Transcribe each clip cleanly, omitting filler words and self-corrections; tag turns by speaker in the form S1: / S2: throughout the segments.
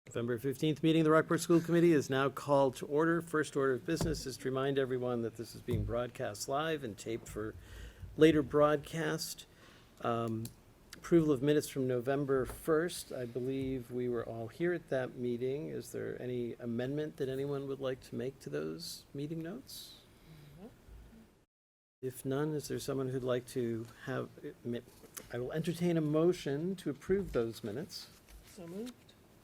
S1: November 15th meeting of the Rockport School Committee is now called to order. First order of business is to remind everyone that this is being broadcast live and taped for later broadcast. Approval of minutes from November 1st. I believe we were all here at that meeting. Is there any amendment that anyone would like to make to those meeting notes? If none, is there someone who'd like to have, I will entertain a motion to approve those minutes.
S2: So moved.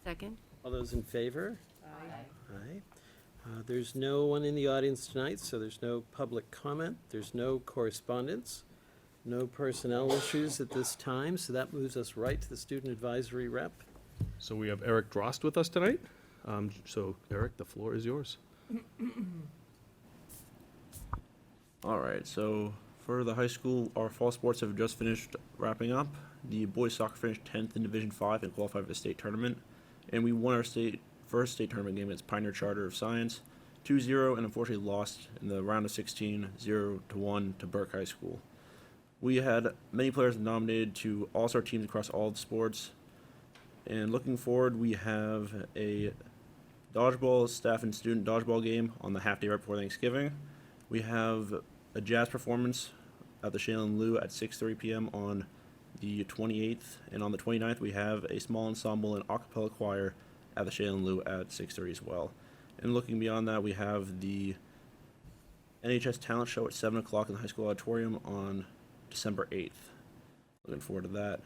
S3: Second?
S1: All those in favor?
S2: Aye.
S1: Aye. There's no one in the audience tonight, so there's no public comment. There's no correspondence, no personnel issues at this time, so that moves us right to the student advisory rep.
S4: So we have Eric Drost with us tonight. So Eric, the floor is yours.
S5: All right, so for the high school, our fall sports have just finished wrapping up. The boys soccer finished 10th in Division 5 and qualified for the state tournament. And we won our first state tournament game against Pioneer Charter of Science 2-0 and unfortunately lost in the round of 16, 0-1 to Burke High School. We had many players nominated to all-star teams across all the sports. And looking forward, we have a dodgeball, staff and student dodgeball game on the half day right before Thanksgiving. We have a jazz performance at the Shaylin Lou at 6:30 p.m. on the 28th, and on the 29th we have a small ensemble and a cappella choir at the Shaylin Lou at 6:30 as well. And looking beyond that, we have the NHS talent show at 7 o'clock in the high school auditorium on December 8th. Looking forward to that.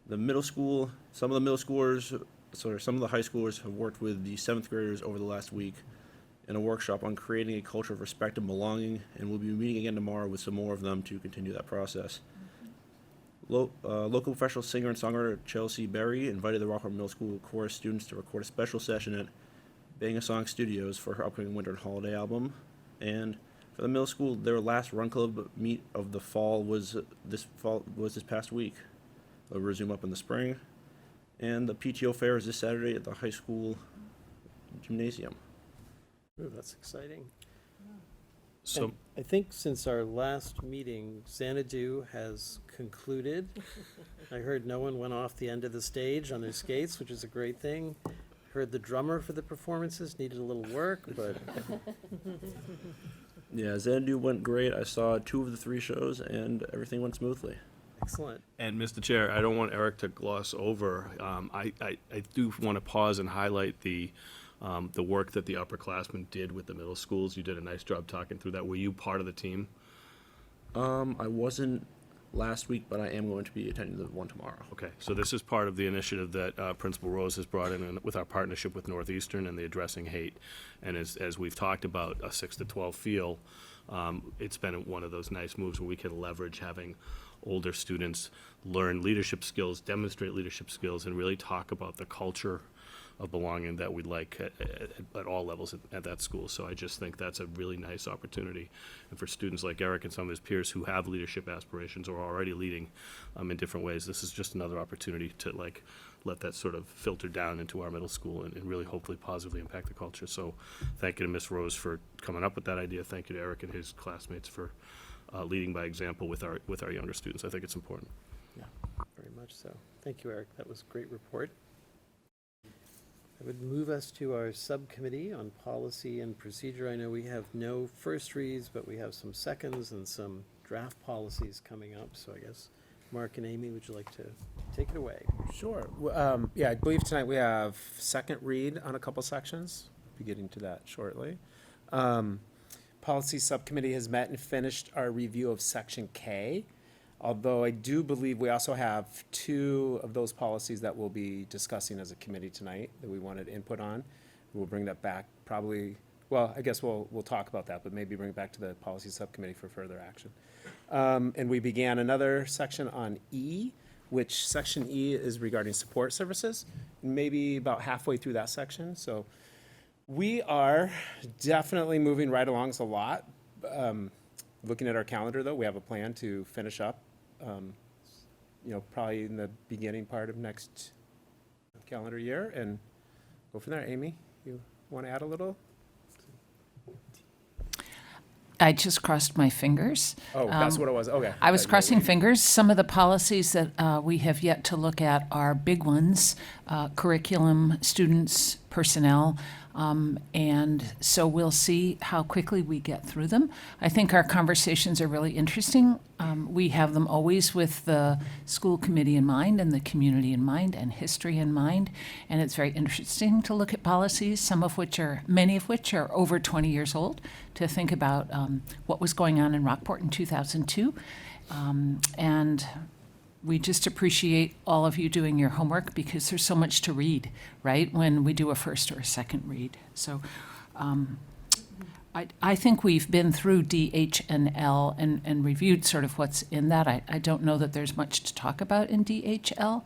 S5: The middle school, some of the high schoolers have worked with the 7th graders over the last week in a workshop on creating a culture of respect and belonging, and we'll be meeting again tomorrow with some more of them to continue that process. Local professional singer and songwriter Chelsea Berry invited the Rockport Middle School chorus students to record a special session at Bang a Song Studios for her upcoming winter and holiday album. And for the middle school, their last run club meet of the fall was this past week. They'll resume up in the spring. And the PTO fair is this Saturday at the high school gymnasium.
S1: Ooh, that's exciting.
S4: So
S1: And I think since our last meeting, Xanadu has concluded. I heard no one went off the end of the stage on their skates, which is a great thing. Heard the drummer for the performances needed a little work, but
S5: Yeah, Xanadu went great. I saw 2 of the 3 shows, and everything went smoothly.
S1: excellent.
S4: And Mr. Chair, I don't want Eric to gloss over. I do want to pause and highlight the work that the upperclassmen did with the middle schools. You did a nice job talking through that. Were you part of the team?
S5: I wasn't last week, but I am going to be attending the one tomorrow.
S4: Okay, so this is part of the initiative that Principal Rose has brought in with our partnership with Northeastern and the Addressing Hate. And as we've talked about a 6 to 12 feel, it's been one of those nice moves where we can leverage having older students learn leadership skills, demonstrate leadership skills, and really talk about the culture of belonging that we'd like at all levels at that school. So I just think that's a really nice opportunity. And for students like Eric and some of his peers who have leadership aspirations or are already leading in different ways, this is just another opportunity to let that sort of filter down into our middle school and really hopefully positively impact the culture. So thank you to Ms. Rose for coming up with that idea. Thank you to Eric and his classmates for leading by example with our younger students. I think it's important.
S1: Yeah, very much so. Thank you, Eric. That was a great report. I would move us to our subcommittee on policy and procedure. I know we have no first reads, but we have some seconds and some draft policies coming up. So I guess, Mark and Amy, would you like to take it away?
S6: Sure. Yeah, I believe tonight we have second read on a couple sections. Be getting to that shortly. Policy Subcommittee has met and finished our review of Section K, although I do believe we also have 2 of those policies that we'll be discussing as a committee tonight that we wanted input on. We'll bring that back probably, well, I guess we'll talk about that, but maybe bring it back to the Policy Subcommittee for further action. And we began another section on E, which Section E is regarding support services, maybe about halfway through that section. So we are definitely moving right along. It's a lot. Looking at our calendar, though, we have a plan to finish up, probably in the beginning part of next calendar year and go from there. Amy, you want to add a little?
S2: I just crossed my fingers.
S6: Oh, that's what it was, okay.
S2: I was
S6: Thought you were
S2: crossing
S6: waiting.
S2: fingers. Some of the policies that we have yet to look at are big ones, curriculum, students, personnel, and so we'll see how quickly we get through them. I think our conversations are really interesting. We have them always with the school committee in mind and the community in mind and history in mind, and it's very interesting to look at policies, many of which are over 20 years old, to think about what was going on in Rockport in 2002. And we just appreciate all of you doing your homework because there's so much to read, right, when we do a first or a second read. So I think we've been through D, H, and L and reviewed sort of what's in that. I don't know that there's much to talk about in D, H, L.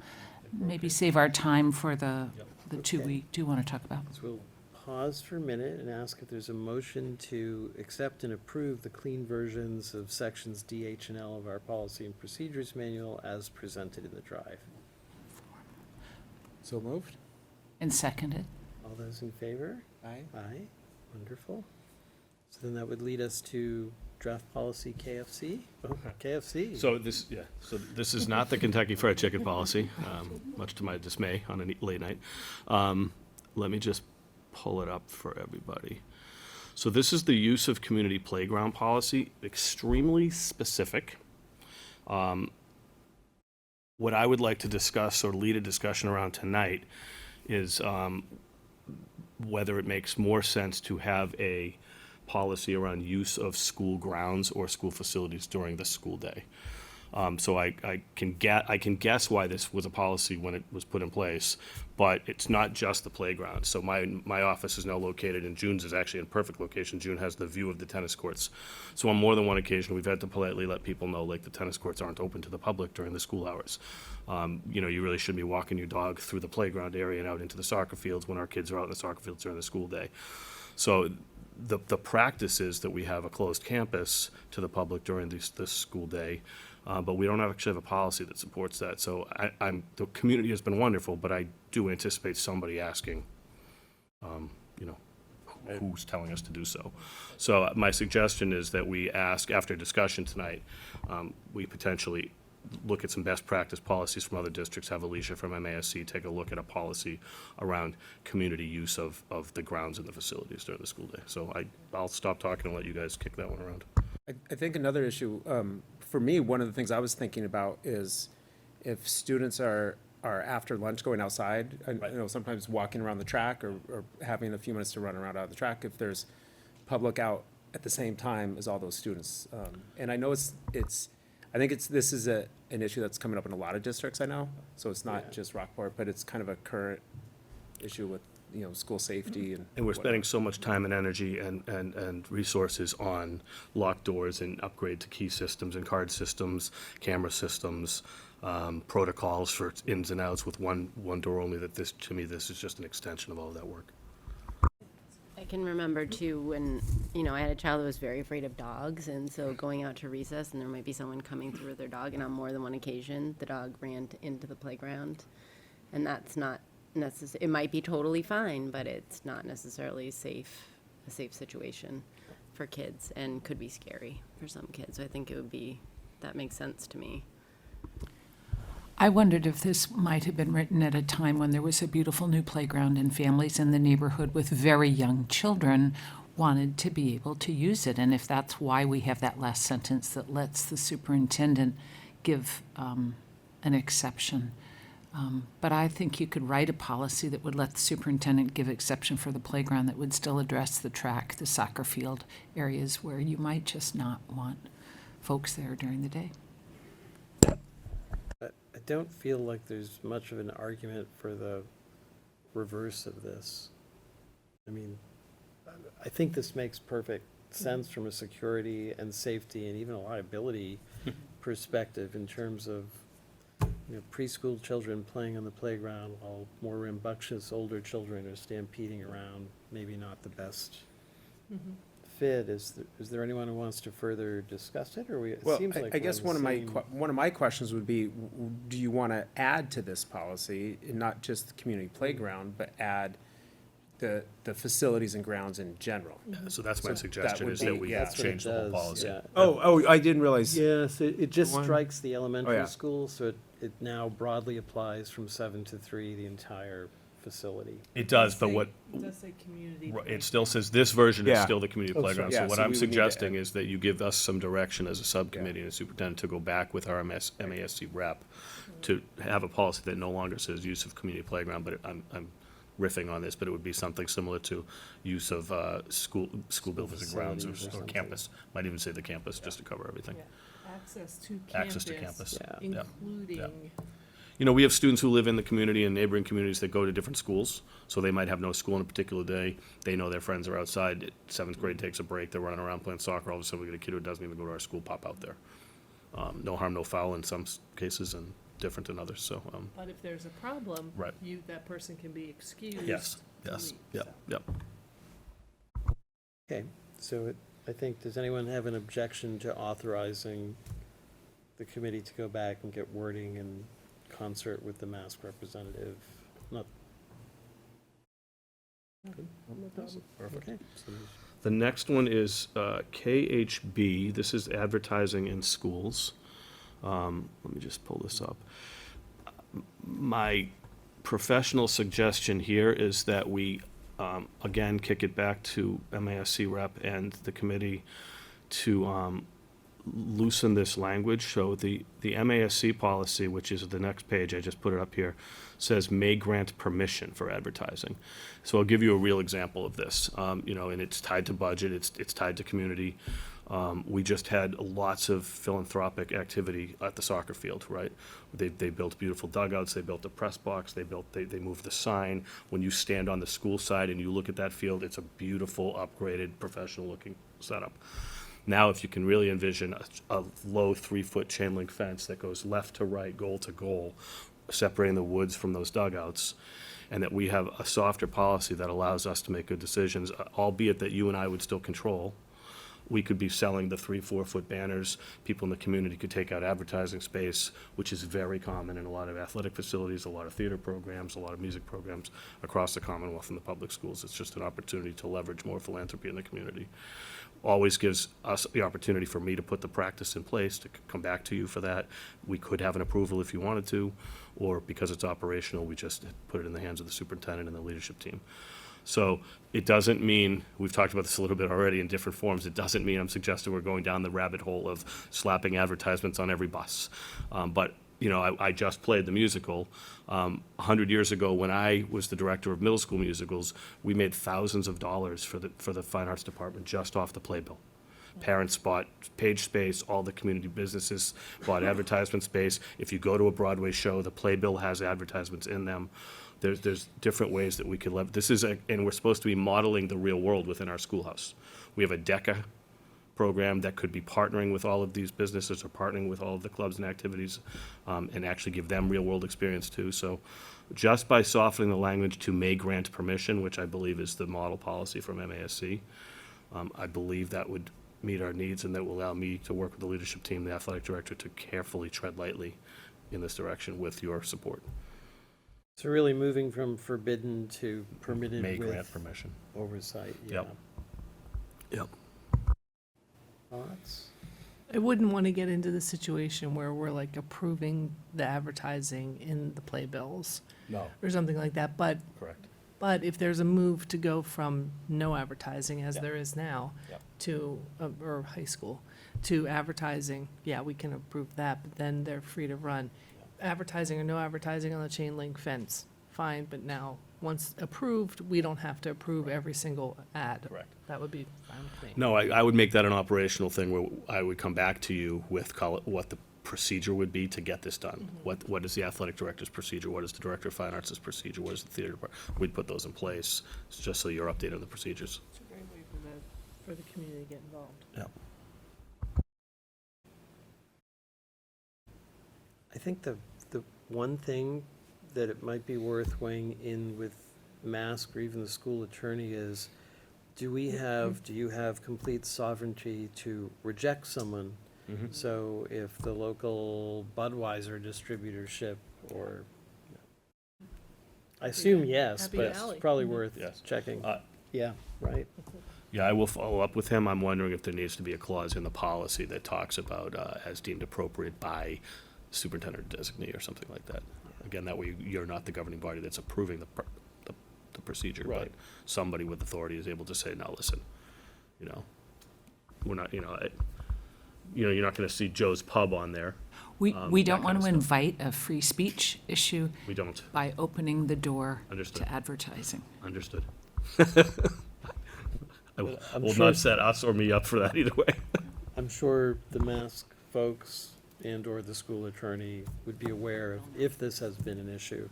S2: Maybe save our time for the two we do want to talk about.
S1: So we'll pause for a minute and ask if there's a motion to accept and approve the clean versions of sections D, H, and L of our policy and procedures manual as presented in the drive.
S6: So moved?
S2: And seconded.
S1: All those in favor?
S6: Aye.
S1: Aye. Wonderful. So then that would lead us to draft policy KFC. Oh, KFC.
S4: So this is not the Kentucky Fried Chicken policy, much to my dismay on a late night. Let me just pull it up for everybody. So this is the use of community playground policy, extremely specific. What I would like to discuss or lead a discussion around tonight is whether it makes more sense to have a policy around use of school grounds or school facilities during the school day. So I can guess why this was a policy when it was put in place, but it's not just the playground. So my office is now located, and June's is actually in perfect location. June has the view of the tennis courts. So on more than one occasion, we've had to politely let people know, like, the tennis courts aren't open to the public during the school hours. You really shouldn't be walking your dog through the playground area and out into the soccer fields when our kids are out in the soccer fields during the school day. So the practice is that we have a closed campus to the public during this school day, but we don't actually have a policy that supports that. So the community has been wonderful, but I do anticipate somebody asking, who's telling us to do so. So my suggestion is that we ask, after discussion tonight, we potentially look at some best practice policies from other districts, have Alicia from MASC take a look at a policy around community use of the grounds and the facilities during the school day. So I'll stop talking and let you guys kick that one around.
S6: I think another issue, for me, one of the things I was thinking about is if students are after lunch going outside, and, sometimes walking around the track or having a few minutes to run around out of the track, if there's public out at the same time as all those students. And I know I think this is an issue that's coming up in a lot of districts, I know. So it's not just Rockport, but it's kind of a current issue with, school safety and.
S4: And we're spending so much time and energy and resources on locked doors and upgrade to key systems and card systems, camera systems, protocols for ins and outs with one door only, that to me, this is just an extension of all of that work.
S3: I can remember too when, I had a child who was very afraid of dogs, and so going out to recess and there might be someone coming through with their dog, and on more than one occasion, the dog ran into the playground. And that's not it might be totally fine, but it's not necessarily a safe situation for kids and could be scary for some kids. So I think that makes sense to me.
S2: I wondered if this might have been written at a time when there was a beautiful new playground and families in the neighborhood with very young children wanted to be able to use it, and if that's why we have that last sentence that lets the superintendent give an exception. But I think you could write a policy that would let the superintendent give exception for the playground that would still address the track, the soccer field areas where you might just not want folks there during the day.
S1: I don't feel like there's much of an argument for the reverse of this. I mean, I think this makes perfect sense from a security and safety and even a liability perspective in terms of preschool children playing on the playground while more rambunctious older children are stampeding around. Maybe not the best fit. Is there anyone who wants to further discuss it, or it
S6: Well,
S1: seems like
S6: I guess
S1: we're on the
S6: one of my questions would be, do you want to add to this policy, and not just the community playground, but add the facilities and grounds in general.
S4: So that's my
S6: So
S4: suggestion,
S6: that
S4: is
S6: would
S4: that
S6: be-
S4: we
S6: yeah.
S1: That's what it
S4: change the whole
S1: does,
S4: policy.
S1: yeah.
S6: Oh, I didn't realize.
S1: Yes, it just
S6: One-
S1: strikes the elementary
S6: yeah.
S1: school, so it now broadly applies from 7 to 3, the entire facility.
S4: It does, but what,
S7: It does say community.
S4: it still says, this version is
S6: Yeah.
S4: still the community
S1: Oh,
S4: playground.
S6: sorry.
S4: So
S6: Yeah,
S4: what
S6: so
S4: I'm
S6: we would need to
S4: suggesting
S6: add-
S4: is that you give us some direction as a subcommittee and a superintendent to go back with our MASC rep to have a policy that no longer says use of community playground, but I'm riffing on this, but it would be something similar to use of school buildings and grounds
S1: facilities or
S4: or
S1: something.
S4: campus. Might even say the campus, just to cover everything.
S7: Yeah. Access to campus.
S4: Access to campus.
S1: Yeah.
S4: Yeah.
S7: Including,
S4: You know, we have students who live in the community and neighboring communities that go to different schools, so they might have no school on a particular day. They know their friends are outside. Seventh grade takes a break, they're running around playing soccer. All of a sudden, we get a kid who doesn't even go to our school pop out there. No harm, no foul in some cases, and different in others, so,
S7: but if there's a problem.
S4: Right.
S7: That person can be excused.
S4: yes,
S7: to
S4: yes,
S7: leave,
S4: yep,
S7: so.
S4: yep.
S1: Okay, so I think, does anyone have an objection to authorizing the committee to go back and get wording in concert with the mask representative? Not. Good.
S4: Perfect.
S1: Okay, so there's-
S4: The next one is KHB. This is advertising in schools. Let me just pull this up. My professional suggestion here is that we, again, kick it back to MASC rep and the committee to loosen this language. So the MASC policy, which is the next page, I just put it up here, says may grant permission for advertising. So I'll give you a real example of this, you know, and it's tied to budget, it's tied to community. We just had lots of philanthropic activity at the soccer field, right? They built beautiful dugouts, they built a press box, they moved the sign. When you stand on the school side and you look at that field, it's a beautiful, upgraded, professional-looking setup. Now, if you can really envision a low 3-foot chain link fence that goes left to right, goal to goal, separating the woods from those dugouts, and that we have a softer policy that allows us to make good decisions, albeit that you and I would still control. We could be selling the 3-4-foot banners. People in the community could take out advertising space, which is very common in a lot of athletic facilities, a lot of theater programs, a lot of music programs across the Commonwealth and the public schools. It's just an opportunity to leverage more philanthropy in the community. Always gives us the opportunity for me to put the practice in place, to come back to you for that. We could have an approval if you wanted to, or because it's operational, we just put it in the hands of the superintendent and the leadership team. So it doesn't mean, we've talked about this a little bit already in different forms, it doesn't mean I'm suggesting we're going down the rabbit hole of slapping advertisements on every bus. But, you know, I just played the musical. 100 years ago, when I was the director of middle school musicals, we made thousands of dollars for the fine arts department just off the playbill. Parents bought page space, all the community businesses bought advertisement space. If you go to a Broadway show, the playbill has advertisements in them. There's different ways that we could this is and we're supposed to be modeling the real world within our schoolhouse. We have a DECA program that could be partnering with all of these businesses or partnering with all of the clubs and activities, and actually give them real world experience too. So just by softening the language to may grant permission, which I believe is the model policy from MASC, I believe that would meet our needs, and that will allow me to work with the leadership team, the athletic director, to carefully tread lightly in this direction with your support.
S1: So really moving from forbidden to permitted
S4: May grant
S1: with
S4: permission.
S1: oversight, yeah.
S4: Yep. Yep.
S1: Thoughts?
S7: I wouldn't want to get into the situation where we're like approving the advertising in the playbills
S4: No,
S7: or something like that, but
S4: correct.
S7: if there's a move to go from no advertising, as
S4: Yep.
S7: there is now,
S4: Yep.
S7: to, or high school, to advertising, yeah, we can approve that, but then they're free to run. Advertising or no advertising on the chain link fence, fine, but now, once approved, we don't have to approve every single ad.
S4: Correct.
S7: That would be fine with me.
S4: No, I would make that an operational thing where I would come back to you with what the procedure would be to get this done. What is the athletic director's procedure? What is the director of fine arts' procedure? What is the theater department? We'd put those in place, just so you're updated on the procedures.
S7: It's a great way for the community to get involved.
S4: Yeah.
S1: I think the one thing that it might be worth weighing in with Mask or even the school attorney is, do you have complete sovereignty to reject someone? So if the local Budweiser distributorship or I assume yes,
S7: Happy
S1: but
S7: Valley.
S1: it's probably worth
S4: Yes.
S1: checking.
S4: Uh,
S1: Yeah, right.
S4: Yeah, I will follow up with him. I'm wondering if there needs to be a clause in the policy that talks about as deemed appropriate by superintendent designee or something like that. Again, that way you're not the governing body that's approving the procedure, but
S1: Right.
S4: somebody with authority is able to say, now, listen, you know, we're not, you're not gonna see Joe's Pub on there.
S2: We
S4: that
S2: don't
S4: kind
S2: want
S4: of
S2: to
S4: stuff.
S2: invite a free speech issue
S4: We don't.
S2: by opening the door
S4: Understood.
S2: to advertising.
S4: Understood. I will
S1: I'm
S4: will
S1: sure-
S4: not set us or me up for that either way.
S1: I'm sure the mask folks and/or the school attorney would be aware of if this has been an issue.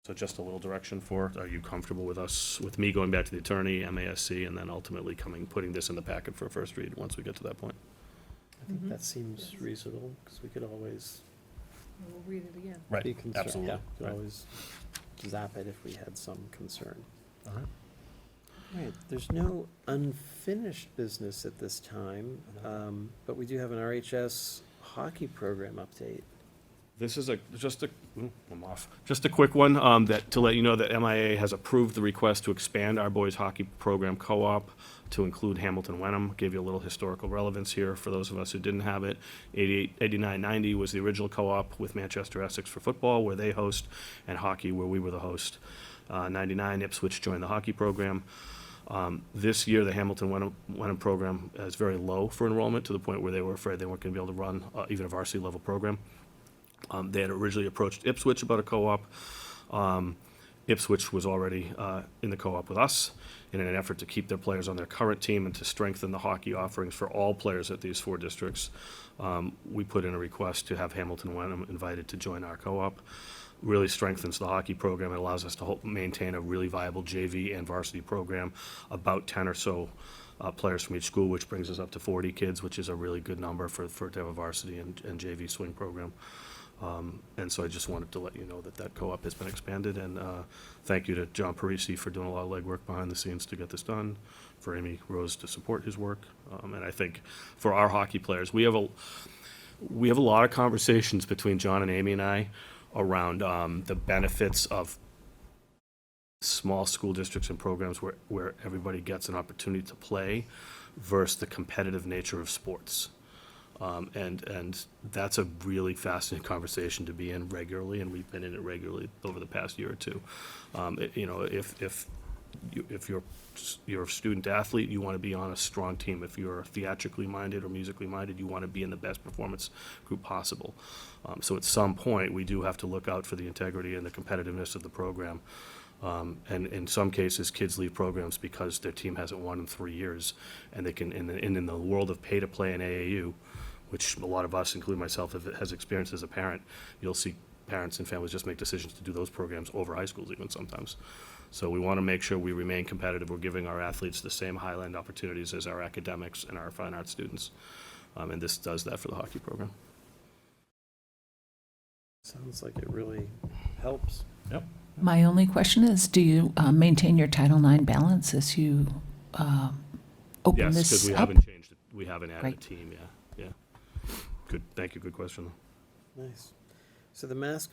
S4: So just a little direction for, are you comfortable with me going back to the attorney, MASC, and then ultimately putting this in the packet for a first read once we get to that point?
S1: I think that seems reasonable, because we could always
S7: We'll read it again.
S4: Right,
S1: be concerned.
S4: absolutely.
S1: Yeah, could
S4: Right.
S1: always zap it if we had some concern.
S4: All right.
S1: Right, there's no unfinished business at this time, but we do have an RHS hockey program update.
S4: This is I'm off. Just a quick one, to let you know that MIA has approved the request to expand our boys hockey program co-op to include Hamilton Wenham. Gave you a little historical relevance here for those of us who didn't have it. 88, 89, 90 was the original co-op with Manchester Essex for football, where they host, and hockey, where we were the host. 99, Ipswich joined the hockey program. This year, the Hamilton Wenham program is very low for enrollment, to the point where they were afraid they weren't going to be able to run even a varsity level program. They had originally approached Ipswich about a co-op. Ipswich was already in the co-op with us in an effort to keep their players on their current team and to strengthen the hockey offerings for all players at these four districts. We put in a request to have Hamilton Wenham invited to join our co-op. Really strengthens the hockey program. It allows us to maintain a really viable JV and varsity program, about 10 or so players from each school, which brings us up to 40 kids, which is a really good number for to have a varsity and JV swing program. And so I just wanted to let you know that co-op has been expanded, and thank you to John Parisi for doing a lot of legwork behind the scenes to get this done, for Amy Rose to support his work, and I think for our hockey players, we have a lot of conversations between John and Amy and I around the benefits of small school districts and programs where everybody gets an opportunity to play versus the competitive nature of sports. And that's a really fascinating conversation to be in regularly, and we've been in it regularly over the past year or two. If you're a student athlete, you want to be on a strong team. If you're theatrically minded or musically minded, you want to be in the best performance group possible. So at some point, we do have to look out for the integrity and the competitiveness of the program. And in some cases, kids leave programs because their team hasn't won in 3 years, and they can, in the world of pay-to-play in AAU, which a lot of us, including myself, has experienced as a parent, you'll see parents and families just make decisions to do those programs over high schools even sometimes. So we want to make sure we remain competitive. We're giving our athletes the same Highland opportunities as our academics and our fine arts students. And this does that for the hockey program.
S1: Sounds like it really helps.
S4: Yep.
S2: My only question is, do you maintain your Title IX balance as you open
S4: Yes, because
S2: this
S4: we
S2: up?
S4: haven't changed it. We haven't added a
S2: Great.
S4: team, yeah. Good, thank you, good question.
S1: Nice. So the Mass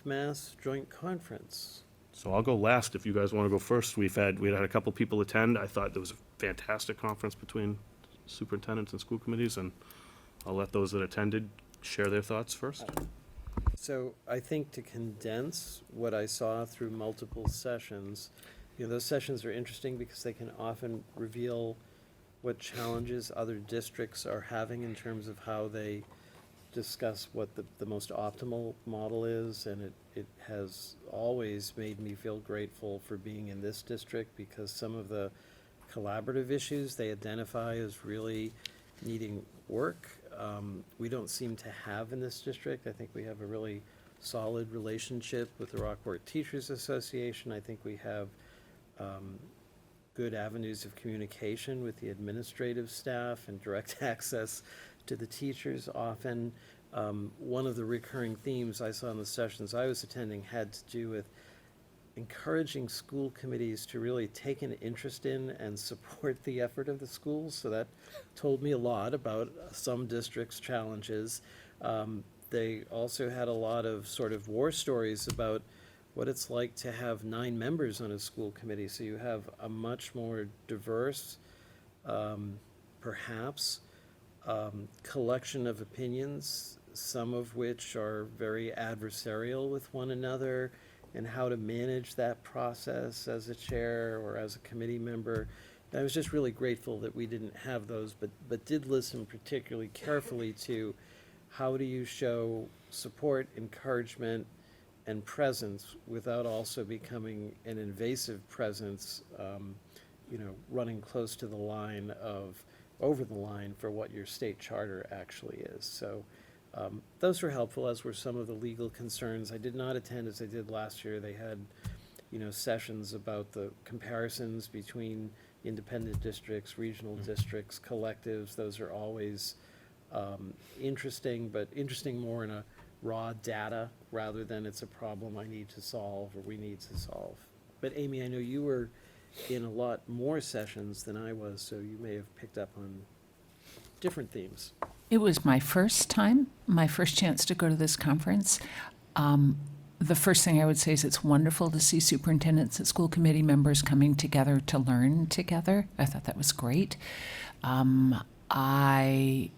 S1: Joint Conference.
S4: So I'll go last if you guys want to go first. We had a couple people attend. I thought there was a fantastic conference between superintendents and school committees, and I'll let those that attended share their thoughts first.
S1: So I think to condense what I saw through multiple sessions, those sessions are interesting because they can often reveal what challenges other districts are having in terms of how they discuss what the most optimal model is, and it has always made me feel grateful for being in this district, because some of the collaborative issues they identify as really needing work, we don't seem to have in this district. I think we have a really solid relationship with the Rockport Teachers Association. I think we have good avenues of communication with the administrative staff and direct access to the teachers often. One of the recurring themes I saw in the sessions I was attending had to do with encouraging school committees to really take an interest in and support the effort of the schools. So that told me a lot about some districts' challenges. They also had a lot of sort of war stories about what it's like to have 9 members on a school committee. So you have a much more diverse, perhaps, collection of opinions, some of which are very adversarial with one another, and how to manage that process as a chair or as a committee member. I was just really grateful that we didn't have those, but did listen particularly carefully to how do you show support, encouragement, and presence without also becoming an invasive presence, running close to the line over the line for what your state charter actually is. So those were helpful, as were some of the legal concerns. I did not attend as I did last year. They had, sessions about the comparisons between independent districts, regional districts, collectives. Those are always interesting, but interesting more in a raw data rather than it's a problem I need to solve or we need to solve. But Amy, I know you were in a lot more sessions than I was, so you may have picked up on different themes.
S2: It was my first time, my first chance to go to this conference. The first thing I would say is it's wonderful to see superintendents and school committee members coming together to learn together. I thought that was great. I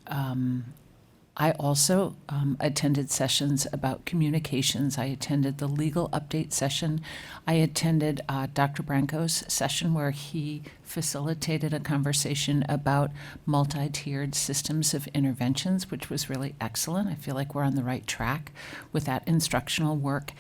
S2: also attended sessions about communications. I attended the legal update session. I attended Dr. Branco's session where he facilitated a conversation about multi-tiered systems of interventions, which was really excellent. I feel like we're on the right track with that instructional work.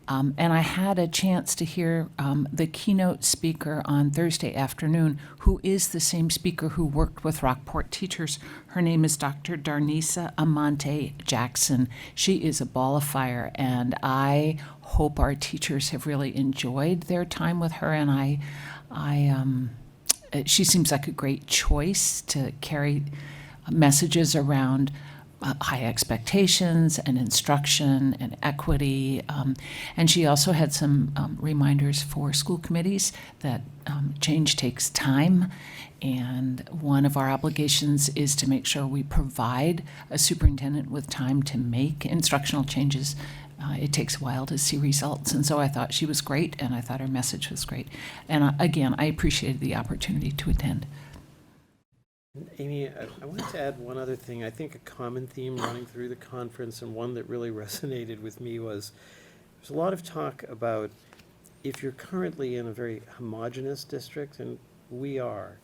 S2: And I had a chance to hear the keynote speaker on Thursday afternoon, who is the same speaker who worked with Rockport teachers. Her name is Dr. Darnisa Amante Jackson. She is a ball of fire, and I hope our teachers have really enjoyed their time with her. And she seems like a great choice to carry messages around high expectations and instruction and equity. And she also had some reminders for school committees that change takes time. And one of our obligations is to make sure we provide a superintendent with time to make instructional changes. It takes a while to see results. And so I thought she was great, and I thought her message was great. And again, I appreciated the opportunity to attend.
S1: Amy, I wanted to add one other thing. I think a common theme running through the conference, and one that really resonated with me, was there's a lot of talk about if you're currently in a very homogeneous district, and we are,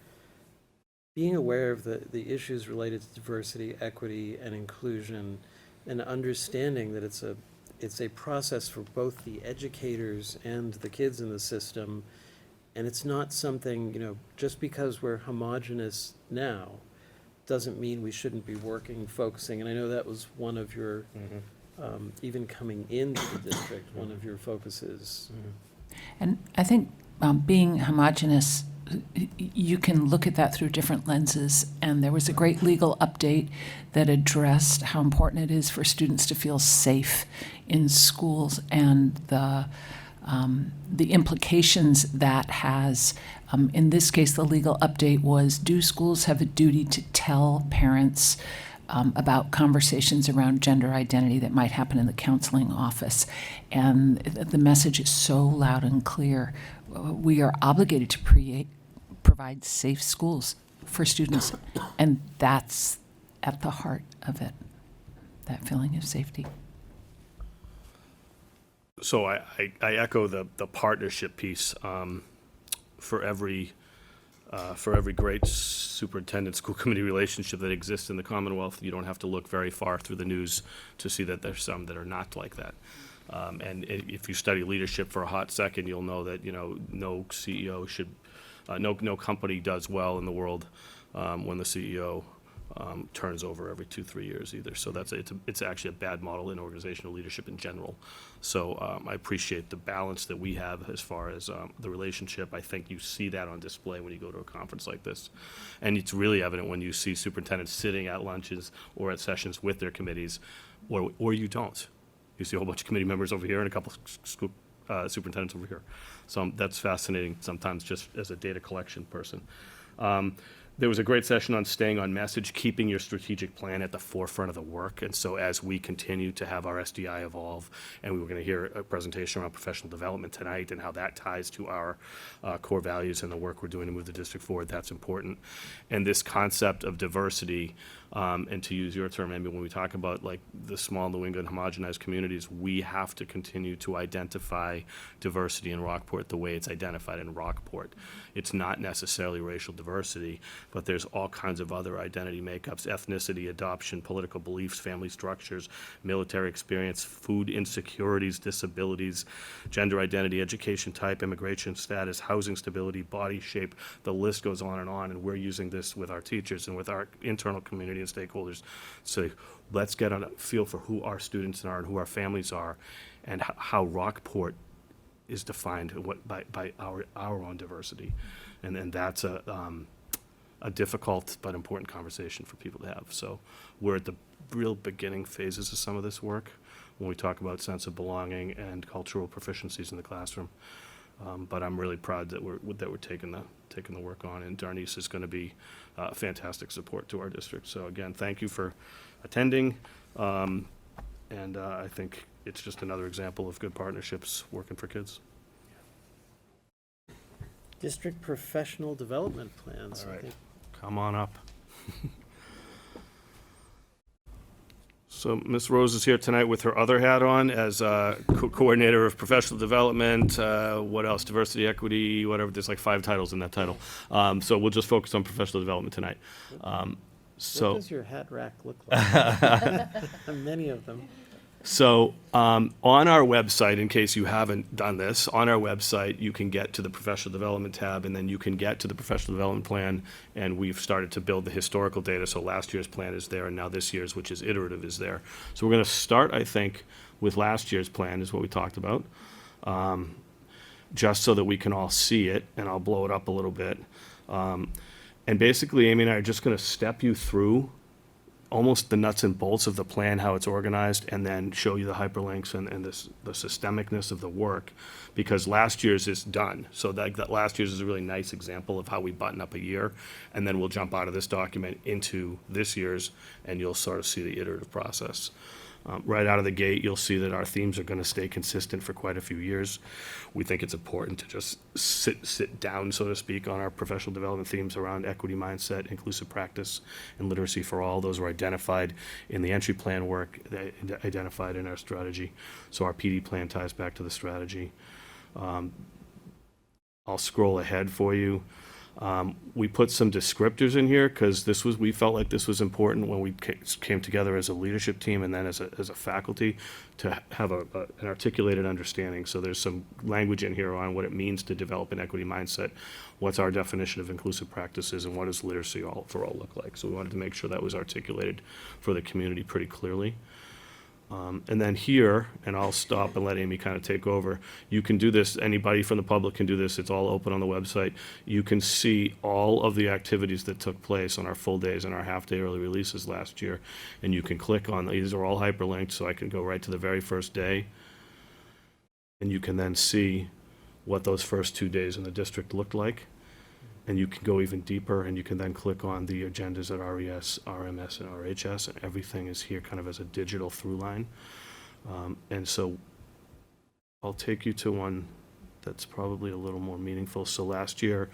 S1: being aware of the issues related to diversity, equity, and inclusion, and understanding that it's a process for both the educators and the kids in the system. And it's not something, just because we're homogenous now, doesn't mean we shouldn't be working, focusing. And I know that was one of your, even coming into the district, one of your focuses.
S2: And I think being homogenous, you can look at that through different lenses. And there was a great legal update that addressed how important it is for students to feel safe in schools, and the implications that has. In this case, the legal update was, do schools have a duty to tell parents about conversations around gender identity that might happen in the counseling office? And the message is so loud and clear. We are obligated to provide safe schools for students, and that's at the heart of it, that feeling of safety.
S4: So I echo the partnership piece. For every great superintendent school committee relationship that exists in the Commonwealth, you don't have to look very far through the news to see that there's some that are not like that. And if you study leadership for a hot second, you'll know that no CEO should, no company does well in the world when the CEO turns over every 2-3 years either. So it's actually a bad model in organizational leadership in general. So I appreciate the balance that we have as far as the relationship. I think you see that on display when you go to a conference like this. And it's really evident when you see superintendents sitting at lunches or at sessions with their committees, or you don't. You see a whole bunch of committee members over here and a couple school superintendents over here. So that's fascinating sometimes just as a data collection person. There was a great session on staying on message, keeping your strategic plan at the forefront of the work. And so as we continue to have our SDI evolve, and we were going to hear a presentation around professional development tonight and how that ties to our core values and the work we're doing to move the district forward, that's important. And this concept of diversity, and to use your term, Amy, when we talk about like the small New England homogenized communities, we have to continue to identify diversity in Rockport the way it's identified in Rockport. It's not necessarily racial diversity, but there's all kinds of other identity makeups, ethnicity, adoption, political beliefs, family structures, military experience, food insecurities, disabilities, gender identity, education type, immigration status, housing stability, body shape. The list goes on, and we're using this with our teachers and with our internal community and stakeholders. So let's get on a feel for who our students are and who our families are, and how Rockport is defined by our own diversity. And that's a difficult but important conversation for people to have. So we're at the real beginning phases of some of this work when we talk about sense of belonging and cultural proficiencies in the classroom. But I'm really proud that we're taking the work on, and Darnice is going to be fantastic support to our district. So again, thank you for attending, and I think it's just another example of good partnerships working for kids.
S1: District professional development plans.
S4: All
S1: I
S4: right.
S1: think.
S4: Come on up. So Ms. Rose is here tonight with her other hat on as coordinator of professional development. What else? Diversity, equity, whatever. There's like 5 titles in that title. So we'll just focus on professional development tonight.
S1: What does your hat rack look like? Many of them.
S4: So on our website, in case you haven't done this, on our website, you can get to the professional development tab, and then you can get to the professional development plan, and we've started to build the historical data. So last year's plan is there, and now this year's, which is iterative, is there. So we're going to start, I think, with last year's plan, is what we talked about, just so that we can all see it, and I'll blow it up a little bit. And basically, Amy and I are just going to step you through almost the nuts and bolts of the plan, how it's organized, and then show you the hyperlinks and the systemicness of the work, because last year's is done. So that last year's is a really nice example of how we button up a year, and then we'll jump out of this document into this year's, and you'll sort of see the iterative process. Right out of the gate, you'll see that our themes are going to stay consistent for quite a few years. We think it's important to just sit down, so to speak, on our professional development themes around equity mindset, inclusive practice, and literacy for all. Those were identified in the entry plan work, identified in our strategy. So our PD plan ties back to the strategy. I'll scroll ahead for you. We put some descriptors in here because we felt like this was important when we came together as a leadership team and then as a faculty to have an articulated understanding. So there's some language in here on what it means to develop an equity mindset, what's our definition of inclusive practices, and what does literacy for all look like. So we wanted to make sure that was articulated for the community pretty clearly. And then here, and I'll stop and let Amy kind of take over, you can do this, anybody from the public can do this, it's all open on the website. You can see all of the activities that took place on our full days and our half-day early releases last year, and you can click on, these are all hyperlinked, so I can go right to the very first day, and you can then see what those first 2 days in the district looked like. And you can go even deeper, and you can then click on the agendas at RES, RMS, and RHS, and everything is here kind of as a digital through line. And so I'll take you to one that's probably a little more meaningful. So last year,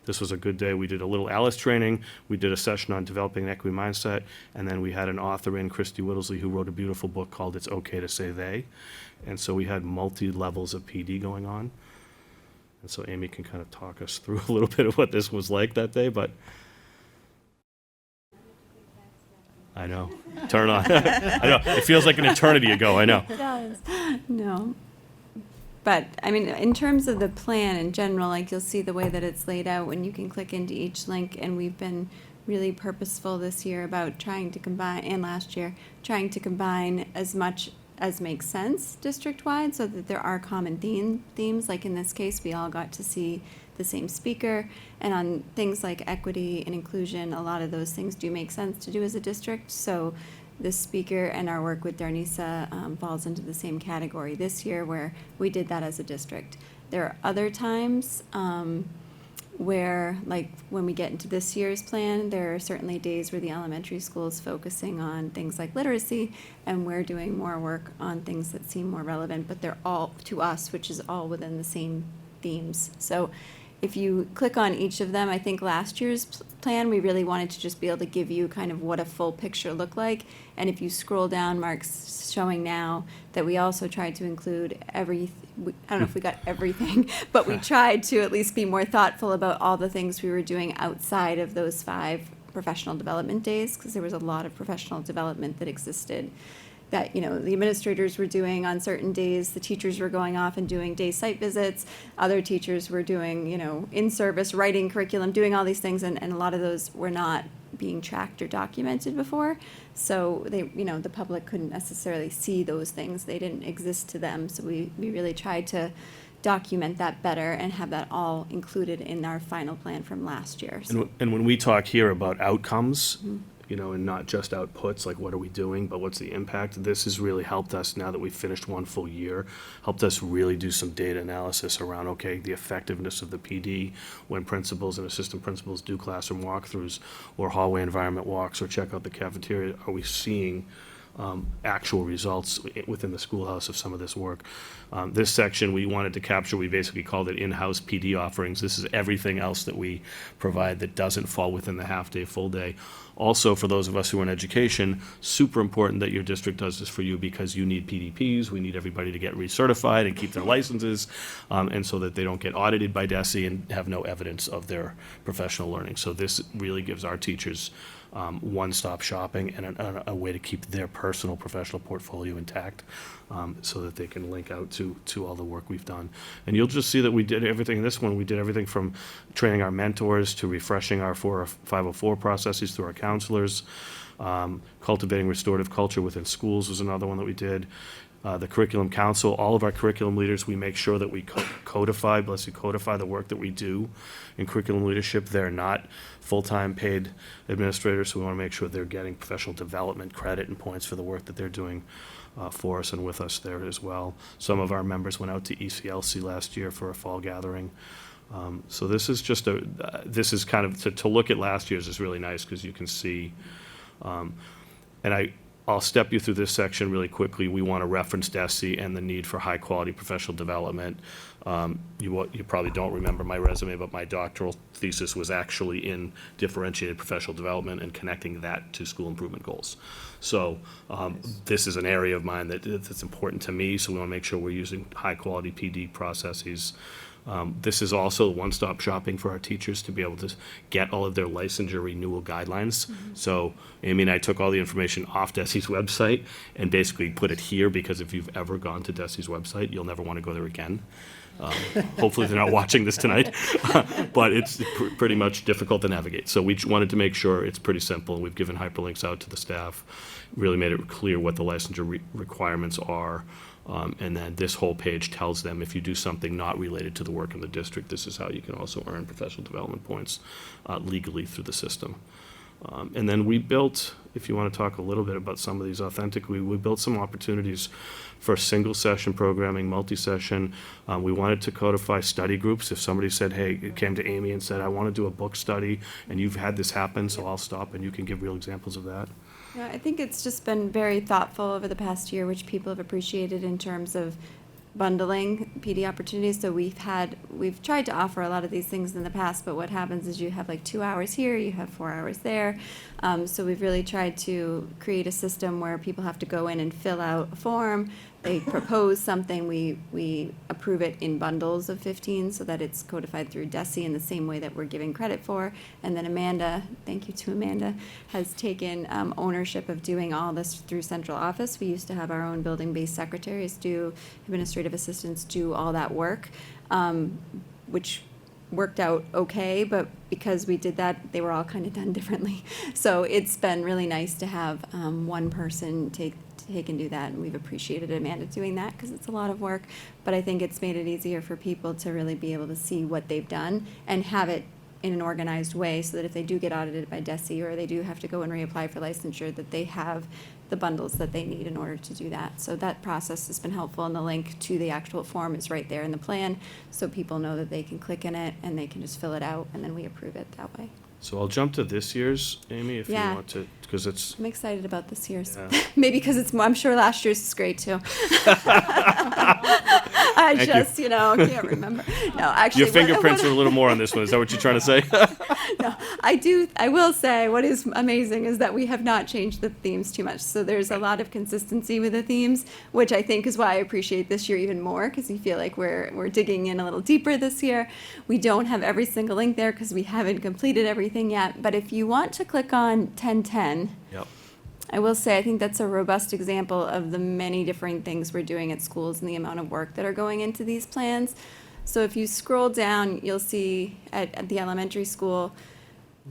S4: this was a good day. We did a little ALICE training. We did a session on developing an equity mindset, and then we had an author in, Christy Whittlesley, who wrote a beautiful book called It's Okay to Say They. And so we had multi-levels of PD going on. And so Amy can kind of talk us through a little bit of what this was like that day, but I know, turn on. I know, it feels like an eternity ago, I know.
S8: It does. No. But, I mean, in terms of the plan in general, like, you'll see the way that it's laid out when you can click into each link, and we've been really purposeful this year about trying to combine, and last year, trying to combine as much as makes sense district-wide, so that there are common themes. Like in this case, we all got to see the same speaker, and on things like equity and inclusion, a lot of those things do make sense to do as a district. So the speaker and our work with Darnisa falls into the same category this year, where we did that as a district. There are other times where, like, when we get into this year's plan, there are certainly days where the elementary school is focusing on things like literacy, and we're doing more work on things that seem more relevant, but they're all, to us, which is all within the same themes. So if you click on each of them, I think last year's plan, we really wanted to just be able to give you kind of what a full picture looked like. And if you scroll down, Mark's showing now that we also tried to include I don't know if we got everything, but we tried to at least be more thoughtful about all the things we were doing outside of those 5 professional development days, because there was a lot of professional development that existed that, the administrators were doing on certain days. The teachers were going off and doing day site visits. Other teachers were doing, in-service writing curriculum, doing all these things, and a lot of those were not being tracked or documented before. So they, the public couldn't necessarily see those things. They didn't exist to them. So we really tried to document that better and have that all included in our final plan from last year. So,
S4: And when we talk here about outcomes, and not just outputs, like what are we doing, but what's the impact, this has really helped us, now that we've finished one full year, helped us really do some data analysis around, okay, the effectiveness of the PD when principals and assistant principals do classroom walkthroughs or hallway environment walks or check out the cafeteria. Are we seeing actual results within the schoolhouse of some of this work? This section we wanted to capture, we basically called it in-house PD offerings. This is everything else that we provide that doesn't fall within the half-day, full-day. Also, for those of us who are in education, super important that your district does this for you, because you need PDPs, we need everybody to get recertified and keep their licenses, and so that they don't get audited by DESE and have no evidence of their professional learning. So this really gives our teachers one-stop shopping and a way to keep their personal professional portfolio intact, so that they can link out to all the work we've done. And you'll just see that we did everything in this one. We did everything from training our mentors to refreshing our 504 processes through our counselors. Cultivating restorative culture within schools was another one that we did. The Curriculum Council, all of our curriculum leaders, we make sure that we codify the work that we do in curriculum leadership. They're not full-time paid administrators, so we want to make sure they're getting professional development credit and points for the work that they're doing for us and with us there as well. Some of our members went out to ECLC last year for a fall gathering. So this is just this is kind of, to look at last year's is really nice, because you can see, and I'll step you through this section really quickly. We want to reference DESE and the need for high-quality professional development. You probably don't remember my resume, but my doctoral thesis was actually in differentiated professional development and connecting that to school improvement goals. So this is an area of mine that's important to me, so we want to make sure we're using high-quality PD processes. This is also one-stop shopping for our teachers to be able to get all of their licensure renewal guidelines. So Amy and I took all the information off DESE's website and basically put it here, because if you've ever gone to DESE's website, you'll never want to go there again. Hopefully they're not watching this tonight, but it's pretty much difficult to navigate. So we wanted to make sure it's pretty simple, and we've given hyperlinks out to the staff, really made it clear what the licensure requirements are. And then this whole page tells them, if you do something not related to the work in the district, this is how you can also earn professional development points legally through the system. And then we built, if you want to talk a little bit about some of these authentically, we built some opportunities for single session programming, multi-session. We wanted to codify study groups. If somebody said, hey, it came to Amy and said, I want to do a book study, and you've had this happen, so I'll stop, and you can give real examples of that.
S8: Yeah, I think it's just been very thoughtful over the past year, which people have appreciated in terms of bundling PD opportunities. So we've tried to offer a lot of these things in the past, but what happens is you have like 2 hours here, you have 4 hours there. So we've really tried to create a system where people have to go in and fill out a form. They propose something, we approve it in bundles of 15 so that it's codified through DESE in the same way that we're giving credit for. And then Amanda, thank you to Amanda, has taken ownership of doing all this through central office. We used to have our own building-based secretaries do, administrative assistants do all that work, which worked out okay, but because we did that, they were all kind of done differently. So it's been really nice to have one person take and do that, and we've appreciated Amanda doing that because it's a lot of work, but I think it's made it easier for people to really be able to see what they've done and have it in an organized way, so that if they do get audited by DESE or they do have to go and reapply for licensure, that they have the bundles that they need in order to do that. So that process has been helpful, and the link to the actual form is right there in the plan, so people know that they can click in it and they can just fill it out, and then we approve it that way.
S4: So I'll jump to this year's, Amy, if you
S8: Yeah.
S4: want to, because it's,
S8: I'm excited about this year's.
S4: Yeah.
S8: Maybe because I'm sure last year's is great too. I
S4: Thank you.
S8: just, can't remember. No, actually.
S4: your fingerprints are a little more on this one. Is that what you're trying to say?
S8: No, I will say what is amazing is that we have not changed the themes too much. So there's a lot of consistency with the themes, which I think is why I appreciate this year even more, because you feel like we're digging in a little deeper this year. We don't have every single link there because we haven't completed everything yet. But if you want to click on 1010,
S4: Yep.
S8: I will say, I think that's a robust example of the many different things we're doing at schools and the amount of work that are going into these plans. So if you scroll down, you'll see at the elementary school,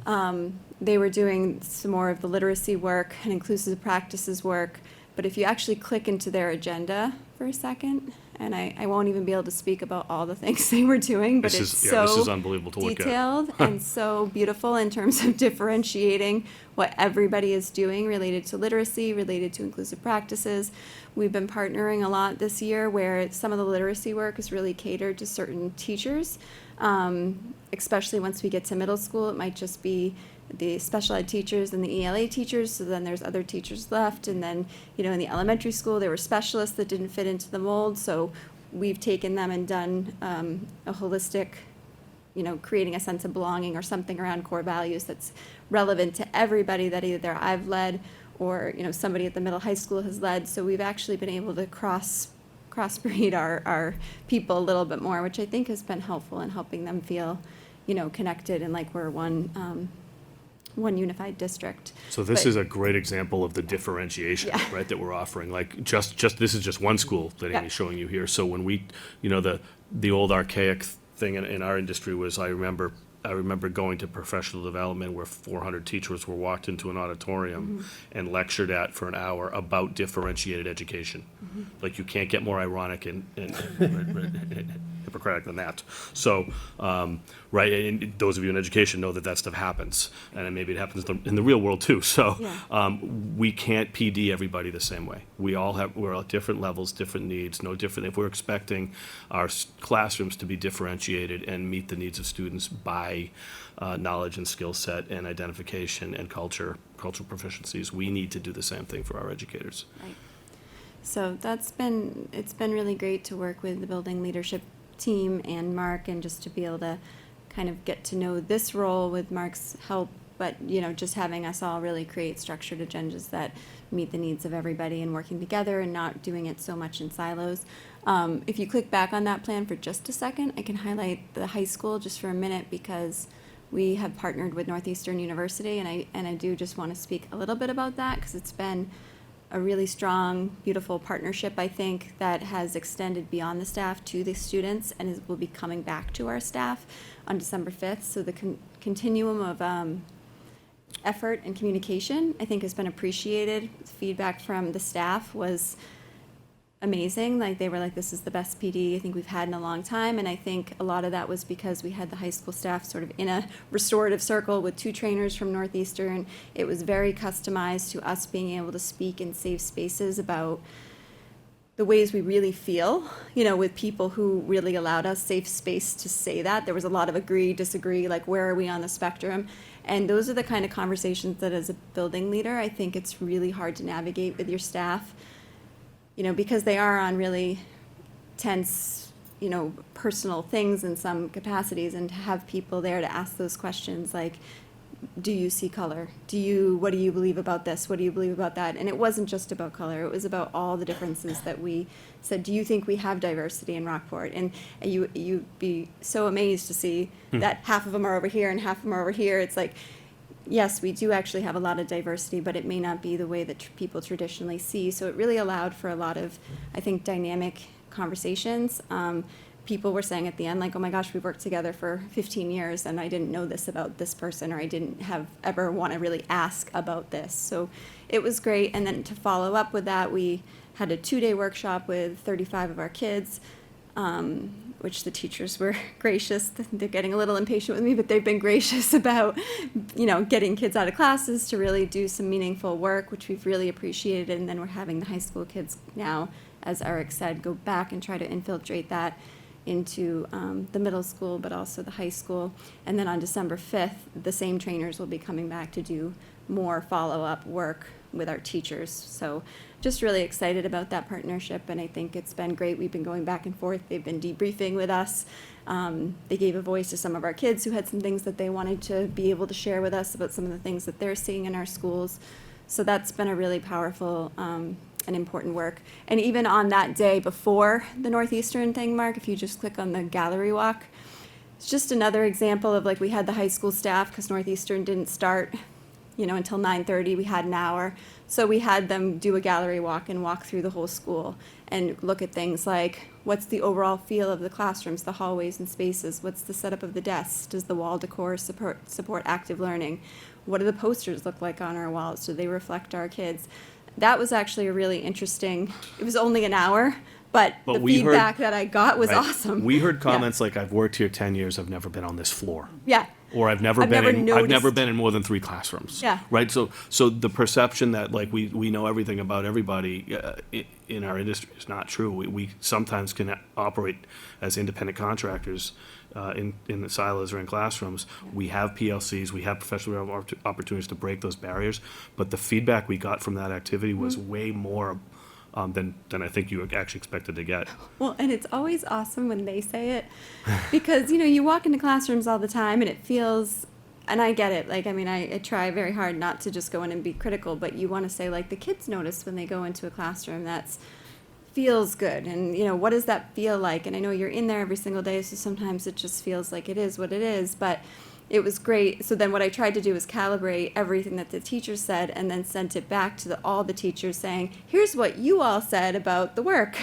S8: they were doing some more of the literacy work and inclusive practices work. But if you actually click into their agenda for a second, and I won't even be able to speak about all the things they were doing, but
S4: This
S8: it's
S4: is, yeah, this is
S8: so
S4: unbelievable to look at.
S8: detailed and so beautiful in terms of differentiating what everybody is doing related to literacy, related to inclusive practices. We've been partnering a lot this year where some of the literacy work is really catered to certain teachers, especially once we get to middle school. It might just be the special ed teachers and the ELA teachers, so then there's other teachers left. And then, in the elementary school, there were specialists that didn't fit into the mold, so we've taken them and done a holistic, creating a sense of belonging or something around core values that's relevant to everybody that either I've led or, somebody at the middle high school has led. So we've actually been able to crossbreed our people a little bit more, which I think has been helpful in helping them feel, connected and like we're one unified district.
S4: So this
S8: But-
S4: is a great example of the differentiation,
S8: Yeah.
S4: right, that we're offering. Like, just this is just one school that
S8: Yeah.
S4: Amy's showing you here. So when we, the old archaic thing in our industry was, I remember going to professional development where 400 teachers were walked into an auditorium and lectured at for an hour about differentiated education. Like, you can't get more ironic and Hippocratic than that. So, right, and those of you in education know that that stuff happens, and maybe it happens in the real world too. So,
S8: Yeah.
S4: we can't PD everybody the same way. We're at different levels, different needs, no different. If we're expecting our classrooms to be differentiated and meet the needs of students by knowledge and skill set and identification and cultural proficiencies, we need to do the same thing for our educators.
S8: Right. So it's been really great to work with the building leadership team and Mark, and just to be able to kind of get to know this role with Mark's help, but, just having us all really create structured agendas that meet the needs of everybody and working together and not doing it so much in silos. If you click back on that plan for just a second, I can highlight the high school just for a minute, because we have partnered with Northeastern University, and I do just want to speak a little bit about that, because it's been a really strong, beautiful partnership, I think, that has extended beyond the staff to the students and will be coming back to our staff on December 5th. So the continuum of effort and communication, I think, has been appreciated. Feedback from the staff was amazing. Like, they were like, this is the best PD I think we've had in a long time. And I think a lot of that was because we had the high school staff sort of in a restorative circle with 2 trainers from Northeastern. It was very customized to us being able to speak in safe spaces about the ways we really feel, with people who really allowed us safe space to say that. There was a lot of agree, disagree, like, where are we on the spectrum? And those are the kind of conversations that, as a building leader, I think it's really hard to navigate with your staff, because they are on really tense, personal things in some capacities, and to have people there to ask those questions like, do you see color? What do you believe about this? What do you believe about that? And it wasn't just about color. It was about all the differences that we said, do you think we have diversity in Rockport? And you'd be so amazed to see that half of them are over here and half of them are over here. It's like, yes, we do actually have a lot of diversity, but it may not be the way that people traditionally see. So it really allowed for a lot of, I think, dynamic conversations. People were saying at the end, like, oh my gosh, we've worked together for 15 years and I didn't know this about this person, or I didn't ever want to really ask about this. So it was great. And then to follow up with that, we had a 2-day workshop with 35 of our kids. which the teachers were gracious. They're getting a little impatient with me, but they've been gracious about, getting kids out of classes to really do some meaningful work, which we've really appreciated. And then we're having the high school kids now, as Eric said, go back and try to infiltrate that into the middle school, but also the high school. And then on December 5th, the same trainers will be coming back to do more follow-up work with our teachers. So just really excited about that partnership, and I think it's been great. We've been going back and forth. They've been debriefing with us. They gave a voice to some of our kids who had some things that they wanted to be able to share with us about some of the things that they're seeing in our schools. So that's been a really powerful and important work. And even on that day before the Northeastern thing, Mark, if you just click on the gallery walk, it's just another example of, like, we had the high school staff, because Northeastern didn't start until 9:30. We had an hour. So we had them do a gallery walk and walk through the whole school and look at things like, what's the overall feel of the classrooms, the hallways and spaces? What's the setup of the desks? Does the wall decor support active learning? What do the posters look like on our walls? Do they reflect our kids? That was actually a really interesting, it was only an hour, but the
S4: we heard-
S8: feedback that I got was
S4: Right.
S8: awesome.
S4: We heard comments like, I've worked here 10 years, I've never been on this floor.
S8: Yeah.
S4: Or I've never
S8: I've
S4: been
S8: never
S4: in, I've never
S8: noticed.
S4: been in more than 3 classrooms.
S8: Yeah.
S4: Right, so the perception that, like, we know everything about everybody in our industry is not true. We sometimes can operate as independent contractors in the silos or in classrooms. We have PLCs, we have professional opportunities to break those barriers, but the feedback we got from that activity was way more than I think you actually expected to get.
S8: Well, and it's always awesome when they say it, because, you walk into classrooms all the time and it feels, and I get it, like, I mean, I try very hard not to just go in and be critical, but you want to say, like, the kids notice when they go into a classroom that's feels good, and, what does that feel like? And I know you're in there every single day, so sometimes it just feels like it is what it is, but it was great. So then what I tried to do was calibrate everything that the teachers said and then sent it back to all the teachers saying, here's what you all said about the work,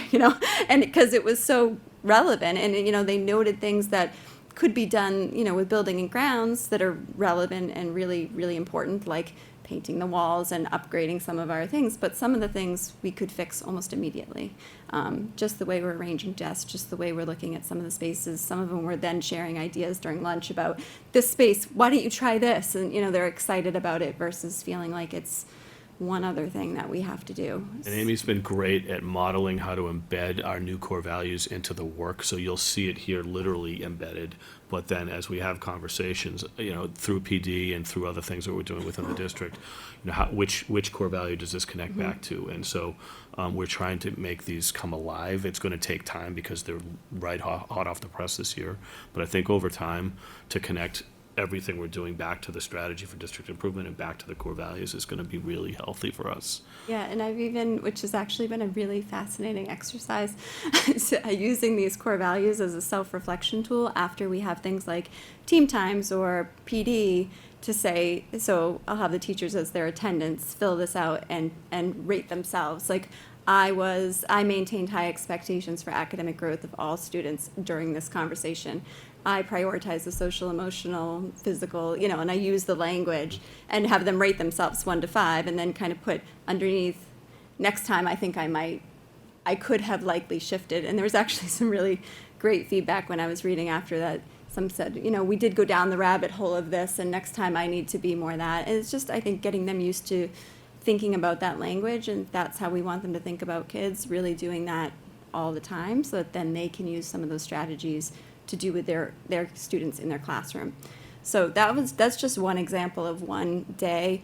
S8: and because it was so relevant, and, they noted things that could be done, with building and grounds that are relevant and really, really important, like painting the walls and upgrading some of our things, but some of the things we could fix almost immediately. Just the way we're arranging desks, just the way we're looking at some of the spaces. Some of them were then sharing ideas during lunch about this space, why don't you try this? And, they're excited about it versus feeling like it's one other thing that we have to do.
S4: And Amy's been great at modeling how to embed our new core values into the work, so you'll see it here literally embedded. But then as we have conversations, through PD and through other things that we're doing within the district, which core value does this connect back to? And so we're trying to make these come alive. It's going to take time because they're right hot off the press this year. But I think over time, to connect everything we're doing back to the strategy for district improvement and back to the core values is going to be really healthy for us.
S8: Yeah, and I've even, which has actually been a really fascinating exercise, using these core values as a self-reflection tool after we have things like team times or PD to say, so I'll have the teachers as their attendants fill this out and rate themselves. Like, I maintained high expectations for academic growth of all students during this conversation. I prioritize the social, emotional, physical, and I use the language and have them rate themselves 1 to 5 and then kind of put underneath, next time I think I could have likely shifted. And there was actually some really great feedback when I was reading after that. Some said, we did go down the rabbit hole of this and next time I need to be more that. And it's just, I think, getting them used to thinking about that language, and that's how we want them to think about kids, really doing that all the time so that then they can use some of those strategies to do with their students in their classroom. So that's just one example of one day.